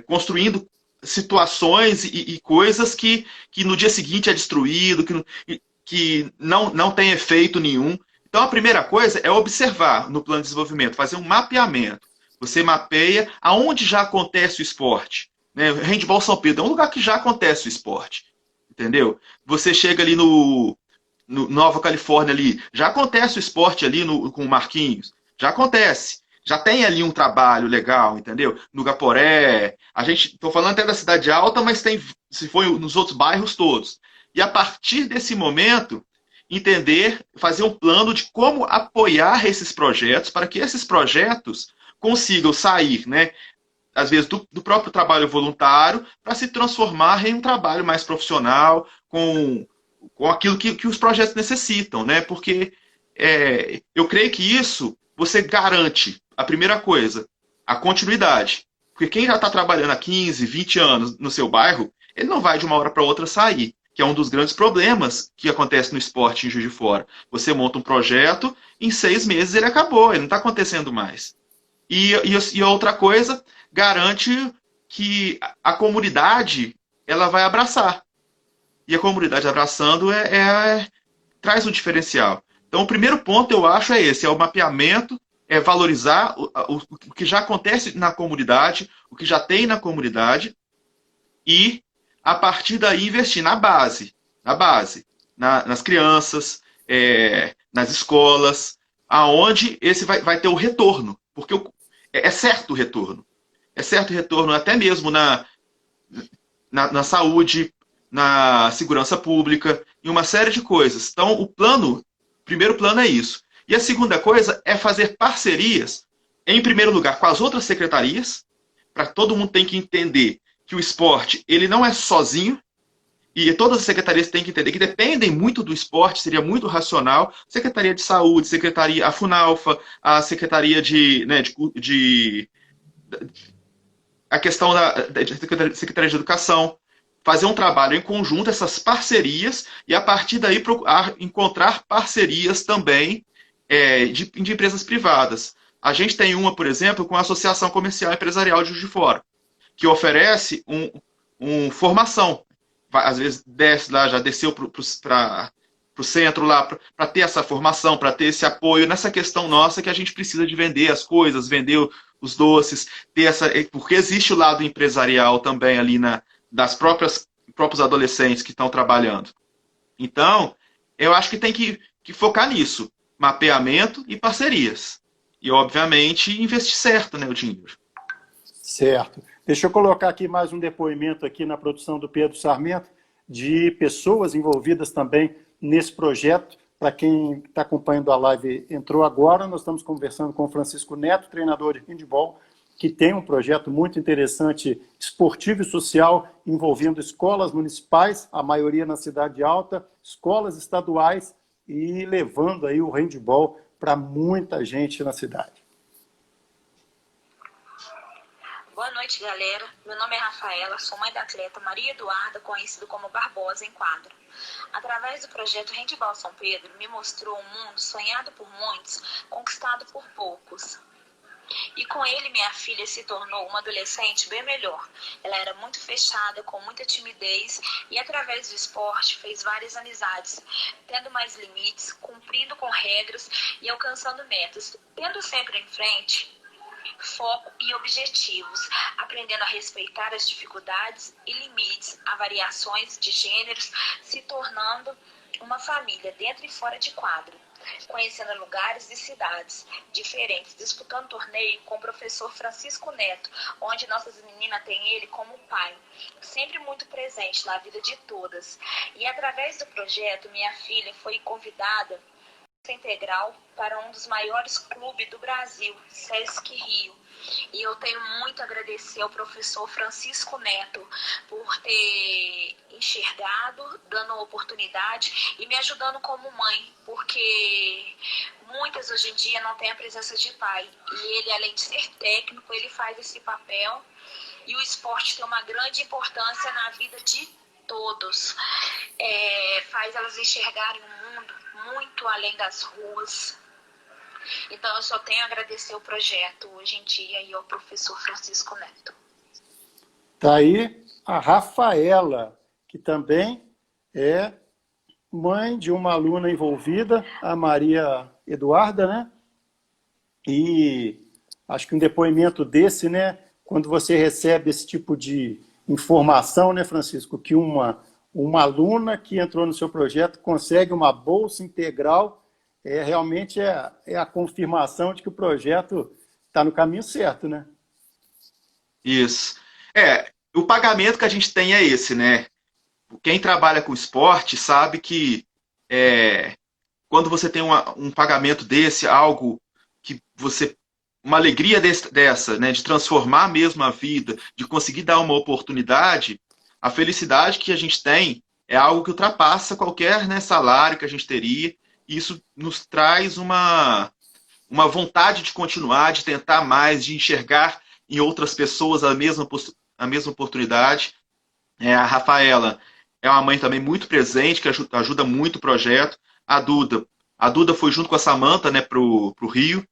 construindo situações e coisas que no dia seguinte é destruído, que não tem efeito nenhum. Então a primeira coisa é observar no plano de desenvolvimento, fazer um mapeamento. Você mapeia aonde já acontece o esporte. Né? Handball São Pedro é um lugar que já acontece o esporte. Entendeu? Você chega ali no Nova Califórnia, ali, já acontece o esporte ali com o Marquinhos. Já acontece. Já tem ali um trabalho legal, entendeu? No Gaporé. Estou falando até da Cidade Alta, mas tem, se for nos outros bairros todos. E a partir desse momento, entender, fazer um plano de como apoiar esses projetos para que esses projetos consigam sair, né? Às vezes, do próprio trabalho voluntário, para se transformar em um trabalho mais profissional, com aquilo que os projetos necessitam, né? Porque eu creio que isso você garante, a primeira coisa, a continuidade. Porque quem já está trabalhando há 15, 20 anos no seu bairro, ele não vai de uma hora para outra sair, que é um dos grandes problemas que acontece no esporte em Juiz de Fora. Você monta um projeto, em 6 meses ele acabou, ele não está acontecendo mais. E outra coisa, garante que a comunidade ela vai abraçar. E a comunidade abraçando traz um diferencial. Então, o primeiro ponto, eu acho, é esse, é o mapeamento, é valorizar o que já acontece na comunidade, o que já tem na comunidade, e, a partir daí, investir na base, nas crianças, nas escolas, aonde esse vai ter o retorno. Porque é certo o retorno. É certo o retorno até mesmo na saúde, na segurança pública, em uma série de coisas. Então, o primeiro plano é isso. E a segunda coisa é fazer parcerias, em primeiro lugar, com as outras secretarias, para todo mundo tem que entender que o esporte ele não é sozinho, e todas as secretarias têm que entender que dependem muito do esporte, seria muito racional. Secretaria de Saúde, a FUNALFA, a Secretaria a questão da Secretaria de Educação, fazer um trabalho em conjunto, essas parcerias, e a partir daí encontrar parcerias também de empresas privadas. A gente tem uma, por exemplo, com a Associação Comercial e Empresarial de Juiz de Fora, que oferece formação. Às vezes desce lá, já desceu para o centro lá, para ter essa formação, para ter esse apoio nessa questão nossa que a gente precisa de vender as coisas, vender os doces, porque existe o lado empresarial também ali das próprios adolescentes que estão trabalhando. Então, eu acho que tem que focar nisso, mapeamento e parcerias. E, obviamente, investir certo, né, o dinheiro. Certo. Deixa eu colocar aqui mais um depoimento aqui na produção do Pedro Sarmento, de pessoas envolvidas também nesse projeto. Para quem está acompanhando a live, entrou agora, nós estamos conversando com o Francisco Neto, treinador de handebol, que tem um projeto muito interessante, esportivo e social, envolvendo escolas municipais, a maioria na Cidade Alta, escolas estaduais, e levando aí o handebol para muita gente na cidade. Boa noite, galera. Meu nome é Rafaela, sou mãe da atleta Maria Eduarda, conhecido como Barbosa em quadra. Através do projeto Handebol São Pedro, me mostrou um mundo sonhado por muitos, conquistado por poucos. E com ele, minha filha se tornou uma adolescente bem melhor. Ela era muito fechada, com muita timidez, e através do esporte fez várias amizades, tendo mais limites, cumprindo com regras e alcançando metas, tendo sempre em frente foco e objetivos, aprendendo a respeitar as dificuldades e limites, a variações de gêneros, se tornando uma família dentro e fora de quadra, conhecendo lugares e cidades diferentes, disputando torneio com o professor Francisco Neto, onde nossas meninas têm ele como pai, sempre muito presente na vida de todas. E através do projeto, minha filha foi convidada integral para um dos maiores clubes do Brasil, Sesc Rio. E eu tenho muito a agradecer ao professor Francisco Neto por ter enxergado, dando a oportunidade e me ajudando como mãe, porque muitas hoje em dia não têm a presença de pai. E ele, além de ser técnico, ele faz esse papel. E o esporte tem uma grande importância na vida de todos. Faz elas enxergarem o mundo muito além das ruas. Então, eu só tenho a agradecer o projeto hoje em dia e ao professor Francisco Neto. Está aí a Rafaela, que também é mãe de uma aluna envolvida, a Maria Eduarda, né? E acho que um depoimento desse, né? Quando você recebe esse tipo de informação, né, Francisco, que uma aluna que entrou no seu projeto consegue uma bolsa integral, realmente é a confirmação de que o projeto está no caminho certo, né? Isso. O pagamento que a gente tem é esse, né? Quem trabalha com esporte sabe que quando você tem um pagamento desse, algo que você... Uma alegria dessa, né? De transformar mesmo a vida, de conseguir dar uma oportunidade, a felicidade que a gente tem é algo que ultrapassa qualquer, né, salário que a gente teria. E isso nos traz uma vontade de continuar, de tentar mais, de enxergar em outras pessoas a mesma oportunidade. A Rafaela é uma mãe também muito presente, que ajuda muito o projeto. A Duda foi junto com a Samantha, né, para o Rio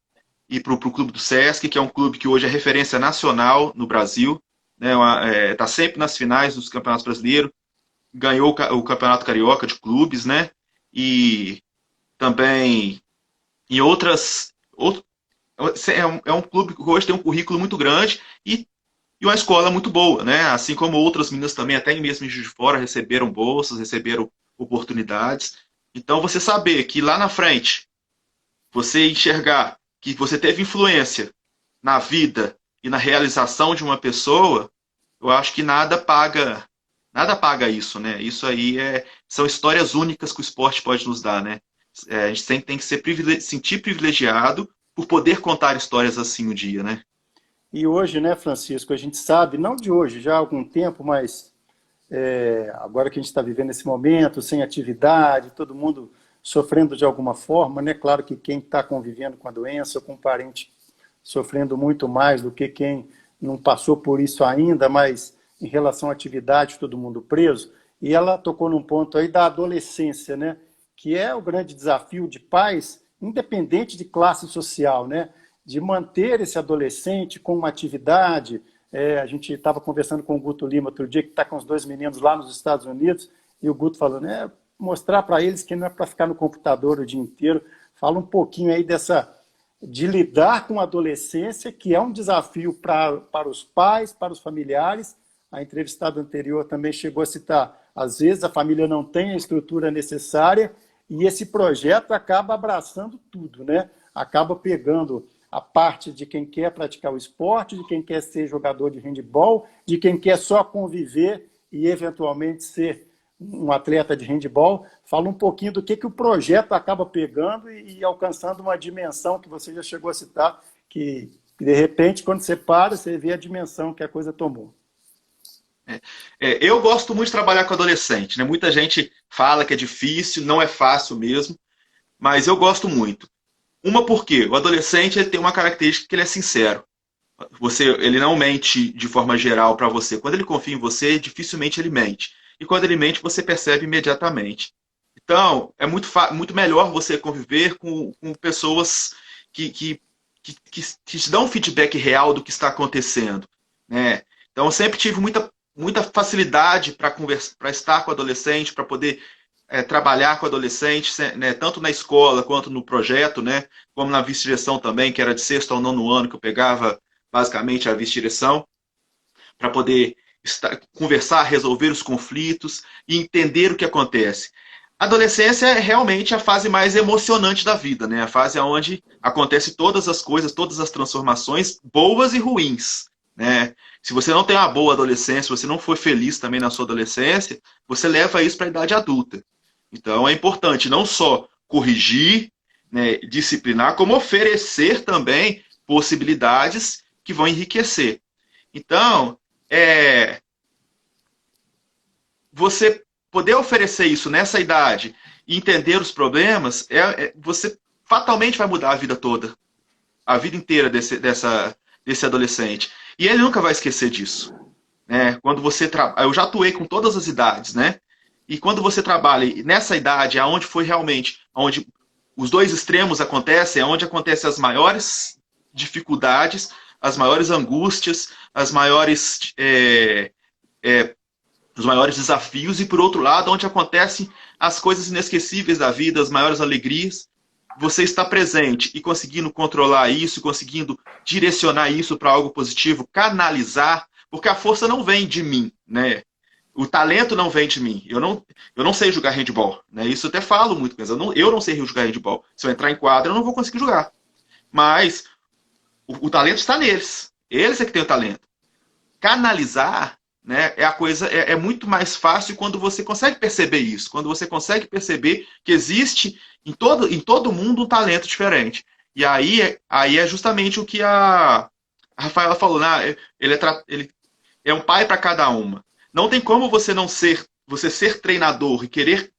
e para o Clube do Sesc, que é um clube que hoje é referência nacional no Brasil. Está sempre nas finais dos campeonatos brasileiros. Ganhou o Campeonato Carioca de Clubes, né? E também em é um clube que hoje tem um currículo muito grande e uma escola muito boa, né? Assim como outras meninas também, até mesmo em Juiz de Fora, receberam bolsas, receberam oportunidades. Então, você saber que lá na frente, você enxergar que você teve influência na vida e na realização de uma pessoa, eu acho que nada paga isso, né? Isso aí são histórias únicas que o esporte pode nos dar, né? A gente sempre tem que sentir privilegiado por poder contar histórias assim um dia, né? E hoje, né, Francisco, a gente sabe, não de hoje, já há algum tempo, mas agora que a gente está vivendo esse momento, sem atividade, todo mundo sofrendo de alguma forma, né? Claro que quem está convivendo com a doença ou com um parente sofrendo muito mais do que quem não passou por isso ainda, mas em relação à atividade, todo mundo preso. E ela tocou num ponto aí da adolescência, né? Que é o grande desafio de pais, independente de classe social, né? De manter esse adolescente com uma atividade. A gente estava conversando com o Guto Lima outro dia, que está com os 2 meninos lá nos Estados Unidos, e o Guto falando, mostrar para eles que não é para ficar no computador o dia inteiro. Fala um pouquinho aí de lidar com a adolescência, que é um desafio para os pais, para os familiares. A entrevistada anterior também chegou a citar, às vezes a família não tem a estrutura necessária, e esse projeto acaba abraçando tudo, né? Acaba pegando a parte de quem quer praticar o esporte, de quem quer ser jogador de handebol, de quem quer só conviver e eventualmente ser um atleta de handebol. Fala um pouquinho do que o projeto acaba pegando e alcançando uma dimensão que você já chegou a citar, que de repente, quando você para, você vê a dimensão que a coisa tomou. Eu gosto muito de trabalhar com adolescente, né? Muita gente fala que é difícil, não é fácil mesmo, mas eu gosto muito. Uma porque o adolescente ele tem uma característica que ele é sincero. Ele não mente de forma geral para você. Quando ele confia em você, dificilmente ele mente. E quando ele mente, você percebe imediatamente. Então, é muito melhor você conviver com pessoas que te dão um feedback real do que está acontecendo, né? Então, eu sempre tive muita facilidade para estar com o adolescente, para poder trabalhar com adolescentes, né, tanto na escola quanto no projeto, né, como na vice-direção também, que era de 6º ao 9º ano, que eu pegava basicamente a vice-direção, para poder conversar, resolver os conflitos e entender o que acontece. A adolescência é realmente a fase mais emocionante da vida, né? A fase onde acontece todas as coisas, todas as transformações, boas e ruins, né? Se você não tem uma boa adolescência, se você não foi feliz também na sua adolescência, você leva isso para a idade adulta. Então é importante não só corrigir, né, disciplinar, como oferecer também possibilidades que vão enriquecer. Então, você poder oferecer isso nessa idade e entender os problemas, você fatalmente vai mudar a vida toda, a vida inteira desse adolescente. E ele nunca vai esquecer disso, né? Quando você eu já atuei com todas as idades, né? E quando você trabalha nessa idade, aonde foi realmente, onde os dois extremos acontecem, é onde acontecem as maiores dificuldades, as maiores angústias, os maiores desafios, e por outro lado, onde acontecem as coisas inesquecíveis da vida, as maiores alegrias. Você está presente e conseguindo controlar isso, conseguindo direcionar isso para algo positivo, canalizar, porque a força não vem de mim, né? O talento não vem de mim. Eu não sei jogar handball, né? Isso eu até falo muito, mas eu não sei jogar handball. Se eu entrar em quadra, eu não vou conseguir jogar. Mas o talento está neles. Eles é que têm o talento. Canalizar, né, é muito mais fácil quando você consegue perceber isso, quando você consegue perceber que existe em todo mundo um talento diferente. E aí é justamente o que a Rafaela falou, né? Ele é um pai para cada uma. Não tem como você ser treinador e querer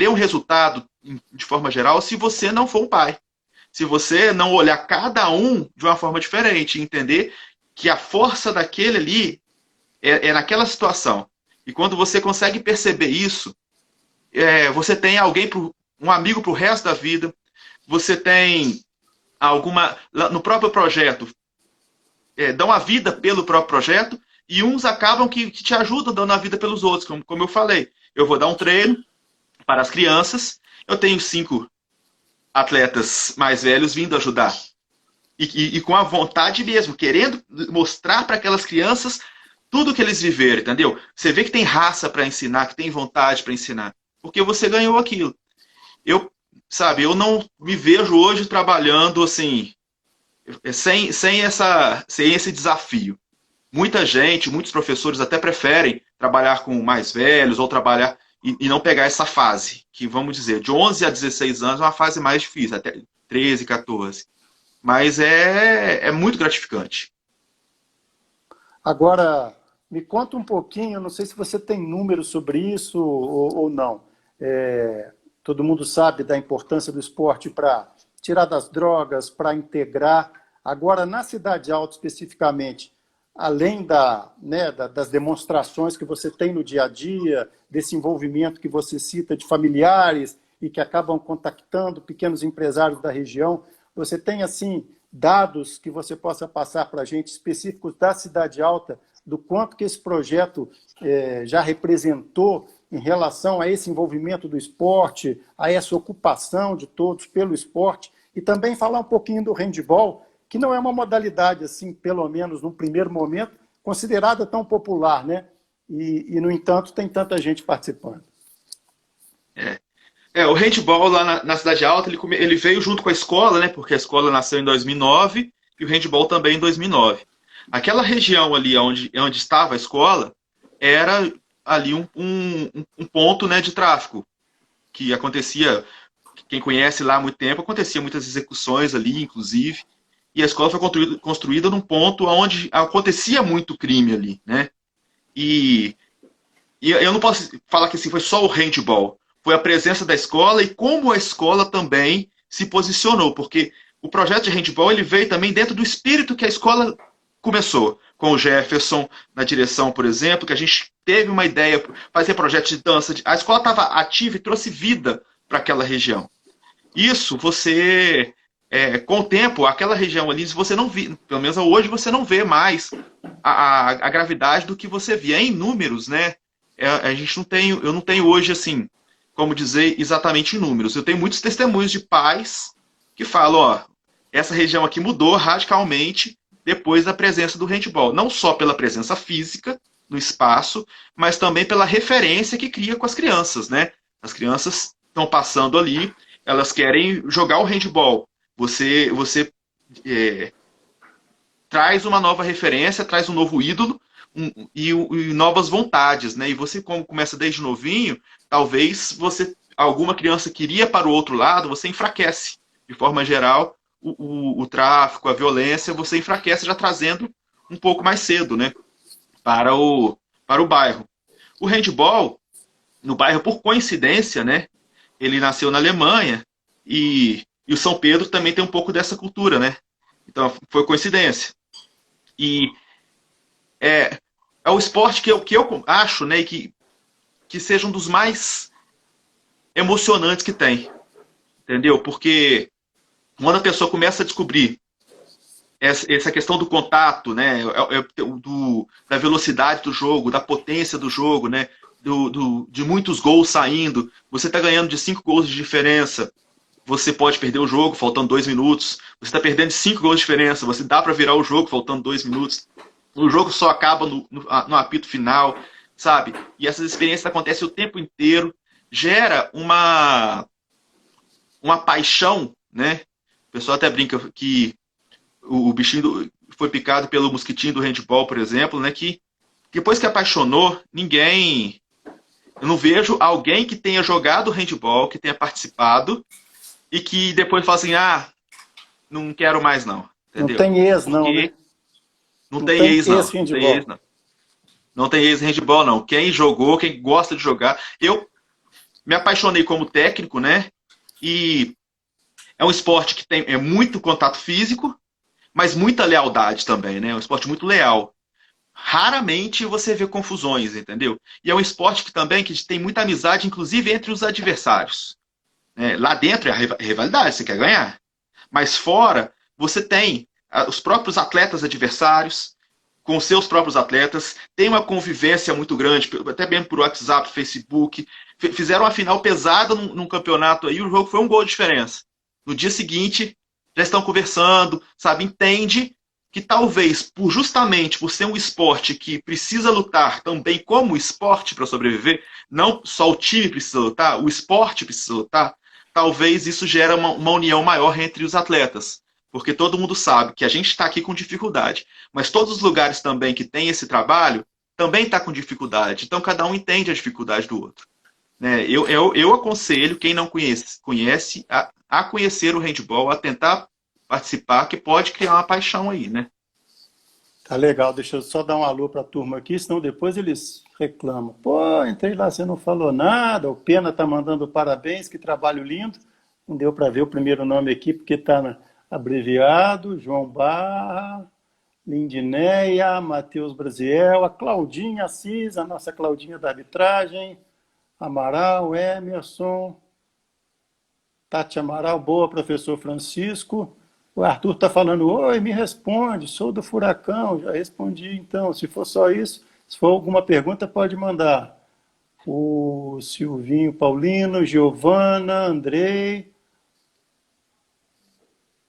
um resultado de forma geral se você não for um pai. se você não olhar cada um de uma forma diferente e entender que a força daquele ali é naquela situação. E quando você consegue perceber isso, você tem alguém, um amigo para o resto da vida, você tem no próprio projeto, dão a vida pelo próprio projeto, e uns acabam que te ajudam dando a vida pelos outros, como eu falei. Eu vou dar um treino para as crianças, eu tenho 5 atletas mais velhos vindo ajudar. E com a vontade mesmo, querendo mostrar para aquelas crianças tudo que eles viveram, entendeu? Você vê que tem raça para ensinar, que tem vontade para ensinar, porque você ganhou aquilo. Eu não me vejo hoje trabalhando assim, sem esse desafio. Muita gente, muitos professores até preferem trabalhar com mais velhos ou trabalhar e não pegar essa fase, que vamos dizer, de 11 a 16 anos é uma fase mais difícil, até 13, 14. Mas é muito gratificante. Agora, me conta um pouquinho, não sei se você tem números sobre isso ou não. Todo mundo sabe da importância do esporte para tirar das drogas, para integrar. Agora, na Cidade Alta especificamente, além das demonstrações que você tem no dia a dia, desse envolvimento que você cita de familiares e que acabam contactando pequenos empresários da região, você tem, assim, dados que você possa passar para a gente específicos da Cidade Alta, do quanto que esse projeto já representou em relação a esse envolvimento do esporte, a essa ocupação de todos pelo esporte, e também falar um pouquinho do handball, que não é uma modalidade, assim, pelo menos num primeiro momento, considerada tão popular, né? E no entanto, tem tanta gente participando. O handball lá na Cidade Alta, ele veio junto com a escola, né? Porque a escola nasceu em 2009 e o handball também em 2009. Aquela região ali onde estava a escola era ali um ponto, né, de tráfico que acontecia, quem conhece lá há muito tempo, acontecia muitas execuções ali, inclusive, e a escola foi construída num ponto onde acontecia muito crime ali, né? E eu não posso falar que assim, foi só o handball, foi a presença da escola e como a escola também se posicionou, porque o projeto de handball ele veio também dentro do espírito que a escola começou, com o Jefferson na direção, por exemplo, que a gente teve uma ideia, fazer projeto de dança, a escola estava ativa e trouxe vida para aquela região. Isso você, com o tempo, aquela região ali, você não vê, pelo menos hoje você não vê mais a gravidade do que você via em números, né? Eu não tenho hoje, assim, como dizer exatamente em números. Eu tenho muitos testemunhos de pais que falam, essa região aqui mudou radicalmente depois da presença do handball. Não só pela presença física no espaço, mas também pela referência que cria com as crianças, né? As crianças estão passando ali, elas querem jogar o handball. Você traz uma nova referência, traz um novo ídolo e novas vontades, né? E você, como começa desde novinho, talvez alguma criança queria para o outro lado, você enfraquece. De forma geral, o tráfico, a violência, você enfraquece já trazendo um pouco mais cedo, né? Para o bairro. O handball, no bairro, por coincidência, né? Ele nasceu na Alemanha e o São Pedro também tem um pouco dessa cultura, né? Então, foi coincidência. E é o esporte que eu acho, né, que seja um dos mais emocionantes que tem. Entendeu? Porque quando a pessoa começa a descobrir essa questão do contato, né, da velocidade do jogo, da potência do jogo, né, de muitos gols saindo, você está ganhando de 5 gols de diferença, você pode perder o jogo faltando 2 minutos, você está perdendo de 5 gols de diferença, você dá para virar o jogo faltando 2 minutos, o jogo só acaba no apito final, sabe? E essas experiências acontecem o tempo inteiro, gera uma paixão, né? O pessoal até brinca que o bichinho foi picado pelo mosquitinho do handball, por exemplo, né? Que depois que apaixonou, eu não vejo alguém que tenha jogado handball, que tenha participado, e que depois fala assim, não quero mais não. Entendeu? Não tem ex, não, né? Não tem ex, não. Não tem ex handball, não. Quem jogou, quem gosta de jogar. Eu me apaixonei como técnico, né? E É um esporte que tem muito contato físico, mas muita lealdade também, né? É um esporte muito leal. Raramente você vê confusões, entendeu? E é um esporte que também que tem muita amizade, inclusive entre os adversários. Né? Lá dentro é a rivalidade, você quer ganhar. Mas fora, você tem os próprios atletas adversários, com seus próprios atletas, tem uma convivência muito grande, até mesmo por WhatsApp, Facebook. Fizeram uma final pesada num campeonato aí, o jogo foi um gol de diferença. No dia seguinte, já estão conversando, sabe? Entende que talvez, justamente por ser um esporte que precisa lutar também como esporte para sobreviver, não só o time precisa lutar, o esporte precisa lutar, talvez isso gera uma união maior entre os atletas. Porque todo mundo sabe que a gente está aqui com dificuldade, mas todos os lugares também que tem esse trabalho também está com dificuldade. Então cada um entende a dificuldade do outro. Né? Eu aconselho quem não conhece a conhecer o handball, a tentar participar, que pode criar uma paixão aí, né? Tá legal, deixa eu só dar um alô para a turma aqui, senão depois eles reclamam. Pô, entrei lá, você não falou nada, o Pena tá mandando parabéns, que trabalho lindo. Não deu para ver o primeiro nome aqui, porque está abreviado. João Barra, Lindinéia, Matheus Brasiel, a Claudinha Assis, a nossa Claudinha da arbitragem, Amaral, Emerson, Tati Amaral, boa, professor Francisco. O Arthur está falando, oi, me responde, sou do Furacão, já respondi então. Se for só isso, se for alguma pergunta, pode mandar. O Silvinho Paulino, Giovana, Andrei,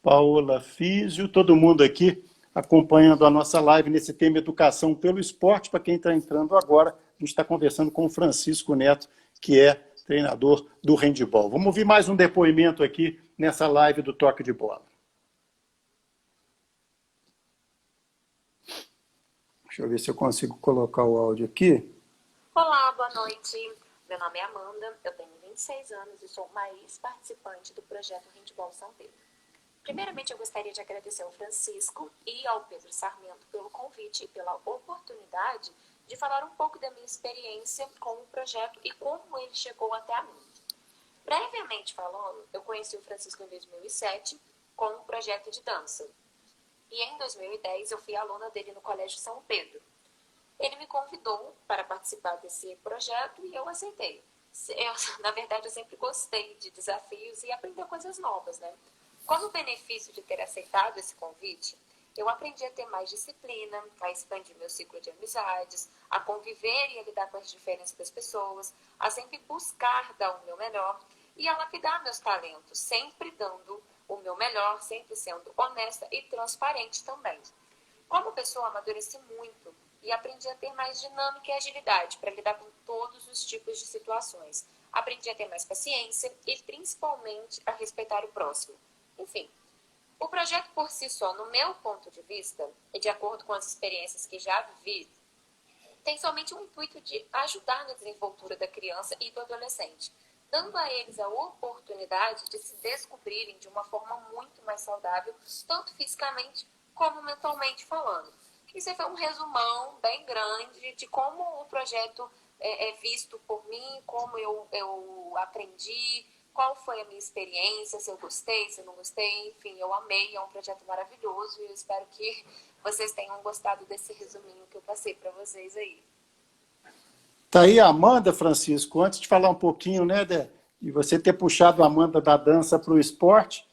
Paola Físio, todo mundo aqui acompanhando a nossa live nesse tema Educação pelo Esporte. Para quem está entrando agora, a gente está conversando com o Francisco Neto, que é treinador do handball. Vamos ouvir mais um depoimento aqui nessa live do Toque de Bola. Deixa eu ver se eu consigo colocar o áudio aqui. Olá, boa noite. Meu nome é Amanda, eu tenho 26 anos e sou uma ex-participante do projeto Handball São Pedro. Primeiramente, eu gostaria de agradecer ao Francisco e ao Pedro Sarmento pelo convite e pela oportunidade de falar um pouco da minha experiência com o projeto e como ele chegou até mim. Brevemente falando, eu conheci o Francisco em 2007 com um projeto de dança. E em 2010 eu fui aluna dele no Colégio São Pedro. Ele me convidou para participar desse projeto e eu aceitei. Na verdade, eu sempre gostei de desafios e aprender coisas novas, né? Como benefício de ter aceitado esse convite, eu aprendi a ter mais disciplina, a expandir meu ciclo de amizades, a conviver e a lidar com as diferenças das pessoas, a sempre buscar dar o meu melhor e a lapidar meus talentos, sempre dando o meu melhor, sempre sendo honesta e transparente também. Como pessoa, amadureci muito e aprendi a ter mais dinâmica e agilidade para lidar com todos os tipos de situações. Aprendi a ter mais paciência e, principalmente, a respeitar o próximo. Enfim, o projeto por si só, no meu ponto de vista, e de acordo com as experiências que já vivi, tem somente o intuito de ajudar na desenvoltura da criança e do adolescente, dando a eles a oportunidade de se descobrirem de uma forma muito mais saudável, tanto fisicamente como mentalmente falando. Isso foi um resumão bem grande de como o projeto é visto por mim, como eu aprendi, qual foi a minha experiência, se eu gostei, se eu não gostei, enfim, eu amei, é um projeto maravilhoso e eu espero que vocês tenham gostado desse resuminho que eu passei para vocês aí. Tá aí a Amanda, Francisco, antes de falar um pouquinho, né, de você ter puxado a Amanda da dança para o esporte,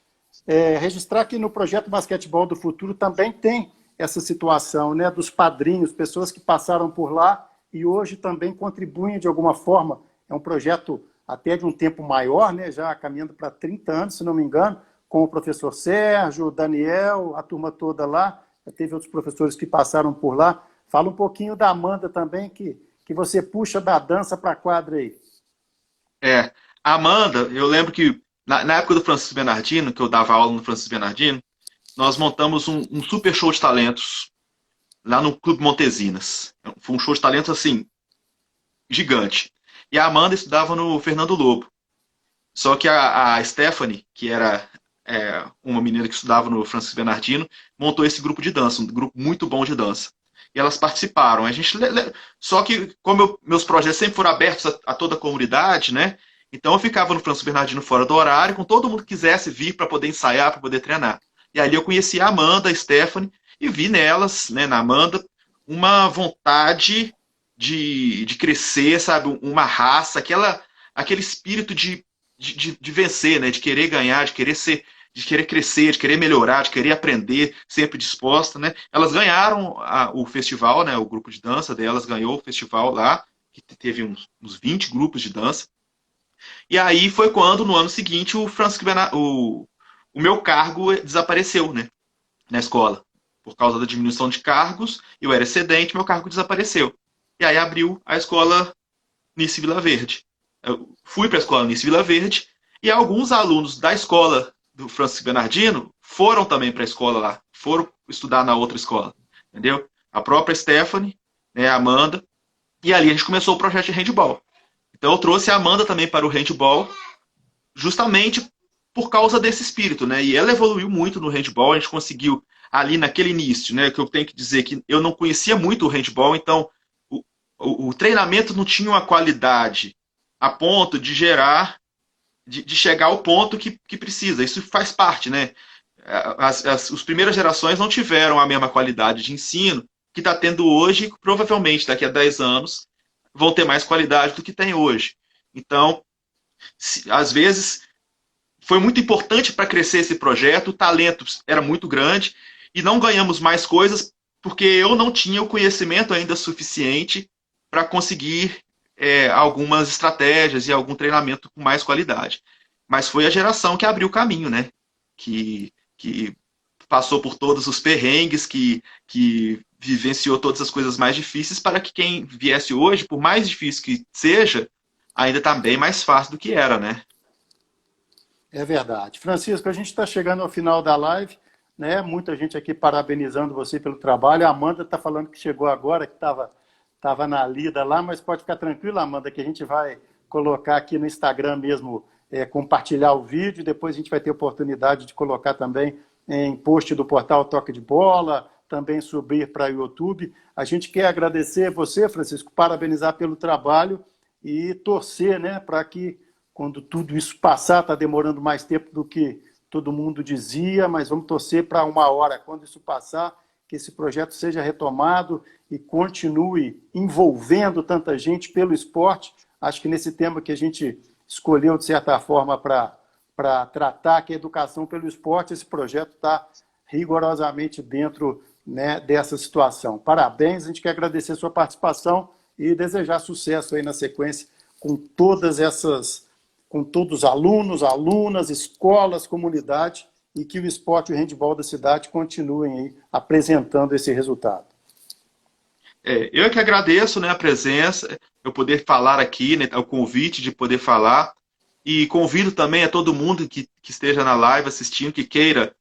registrar que no projeto Basquetebol do Futuro também tem essa situação, né, dos padrinhos, pessoas que passaram por lá e hoje também contribuem de alguma forma. É um projeto até de um tempo maior, né, já caminhando para 30 anos, se não me engano, com o professor Sérgio, o Daniel, a turma toda lá, já teve outros professores que passaram por lá. Fala um pouquinho da Amanda também, que você puxa da dança para a quadra aí. A Amanda, eu lembro que na época do Francisco Bernardino, que eu dava aula no Francisco Bernardino, nós montamos um super show de talentos lá no Clube Montesinas. Foi um show de talentos, assim, gigante. E a Amanda estudava no Fernando Lobo. Só que a Stephanie, que era uma menina que estudava no Francisco Bernardino, montou esse grupo de dança, um grupo muito bom de dança. E elas participaram. Só que, como meus projetos sempre foram abertos a toda a comunidade, né? Então eu ficava no Francisco Bernardino fora do horário, com todo mundo que quisesse vir para poder ensaiar, para poder treinar. E ali eu conheci a Amanda, a Stephanie, e vi nelas, né, na Amanda, uma vontade de crescer, sabe? Uma raça, aquele espírito de vencer, né? De querer ganhar, de querer ser, de querer crescer, de querer melhorar, de querer aprender, sempre disposta, né? Elas ganharam o festival, né? O grupo de dança delas ganhou o festival lá, que teve uns 20 grupos de dança. E aí foi quando, no ano seguinte, o meu cargo desapareceu, né? Na escola. Por causa da diminuição de cargos, eu era excedente, meu cargo desapareceu. E aí abriu a escola Nice Vila Verde. Eu fui para a escola Nice Vila Verde e alguns alunos da escola do Francisco Bernardino foram também para a escola lá, foram estudar na outra escola, entendeu? A própria Stephanie, né, a Amanda, e ali a gente começou o projeto de handball. Então eu trouxe a Amanda também para o handball, justamente por causa desse espírito, né? E ela evoluiu muito no handball, a gente conseguiu ali naquele início, né? Que eu tenho que dizer que eu não conhecia muito o handball, então o treinamento não tinha uma qualidade a ponto de gerar, de chegar ao ponto que precisa. Isso faz parte, né? As primeiras gerações não tiveram a mesma qualidade de ensino que está tendo hoje, e provavelmente daqui a 10 anos vão ter mais qualidade do que tem hoje. Então, às vezes, foi muito importante para crescer esse projeto, o talento era muito grande, e não ganhamos mais coisas porque eu não tinha o conhecimento ainda suficiente para conseguir algumas estratégias e algum treinamento com mais qualidade. Mas foi a geração que abriu o caminho, né? Que passou por todos os perrengues, que vivenciou todas as coisas mais difíceis, para que quem viesse hoje, por mais difícil que seja, ainda está bem mais fácil do que era, né? É verdade. Francisco, a gente está chegando ao final da live, né? Muita gente aqui parabenizando você pelo trabalho. A Amanda está falando que chegou agora, que estava na lida lá, mas pode ficar tranquila, Amanda, que a gente vai colocar aqui no Instagram mesmo, compartilhar o vídeo, depois a gente vai ter oportunidade de colocar também em post do portal Toque de Bola, também subir para o YouTube. A gente quer agradecer você, Francisco, parabenizar pelo trabalho e torcer, né, para que quando tudo isso passar, está demorando mais tempo do que todo mundo dizia, mas vamos torcer para 1 hora, quando isso passar, que esse projeto seja retomado e continue envolvendo tanta gente pelo esporte. Acho que nesse tema que a gente escolheu, de certa forma, para tratar, que é a educação pelo esporte, esse projeto está rigorosamente dentro, né, dessa situação. Parabéns, a gente quer agradecer a sua participação e desejar sucesso aí na sequência com todas essas, com todos os alunos, alunas, escolas, comunidade, e que o esporte e o handebol da cidade continuem aí apresentando esse resultado. Eu é que agradeço, né, a presença, eu poder falar aqui, né, o convite de poder falar, e convido também a todo mundo que esteja na live assistindo, que queira,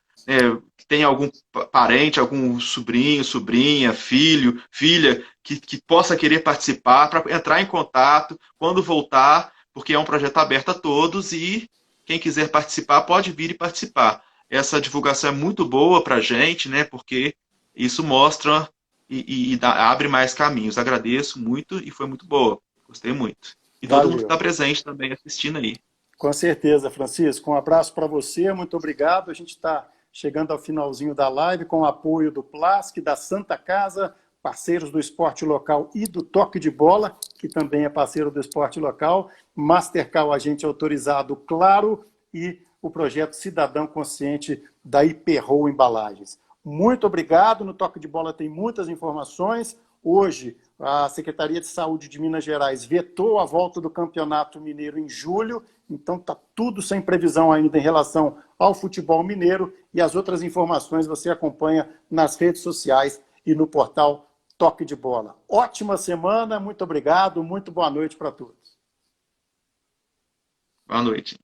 que tenha algum parente, algum sobrinho, sobrinha, filho, filha, que possa querer participar, para entrar em contato quando voltar, porque é um projeto aberto a todos e quem quiser participar pode vir e participar. Essa divulgação é muito boa para a gente, né, porque isso mostra e abre mais caminhos. Agradeço muito e foi muito boa. Gostei muito. E todo mundo que está presente também assistindo aí. Com certeza, Francisco. Um abraço para você, muito obrigado. A gente está chegando ao finalzinho da live com o apoio do Plasc, da Santa Casa, parceiros do esporte local e do Toque de Bola, que também é parceiro do esporte local, Mastercard, agente autorizado, claro, e o projeto Cidadão Consciente da Hiperroll Embalagens. Muito obrigado. No Toque de Bola tem muitas informações. Hoje, a Secretaria de Saúde de Minas Gerais vetou a volta do Campeonato Mineiro em julho, então está tudo sem previsão ainda em relação ao futebol mineiro, e as outras informações você acompanha nas redes sociais e no portal Toque de Bola. Ótima semana, muito obrigado, muito boa noite para todos. Boa noite.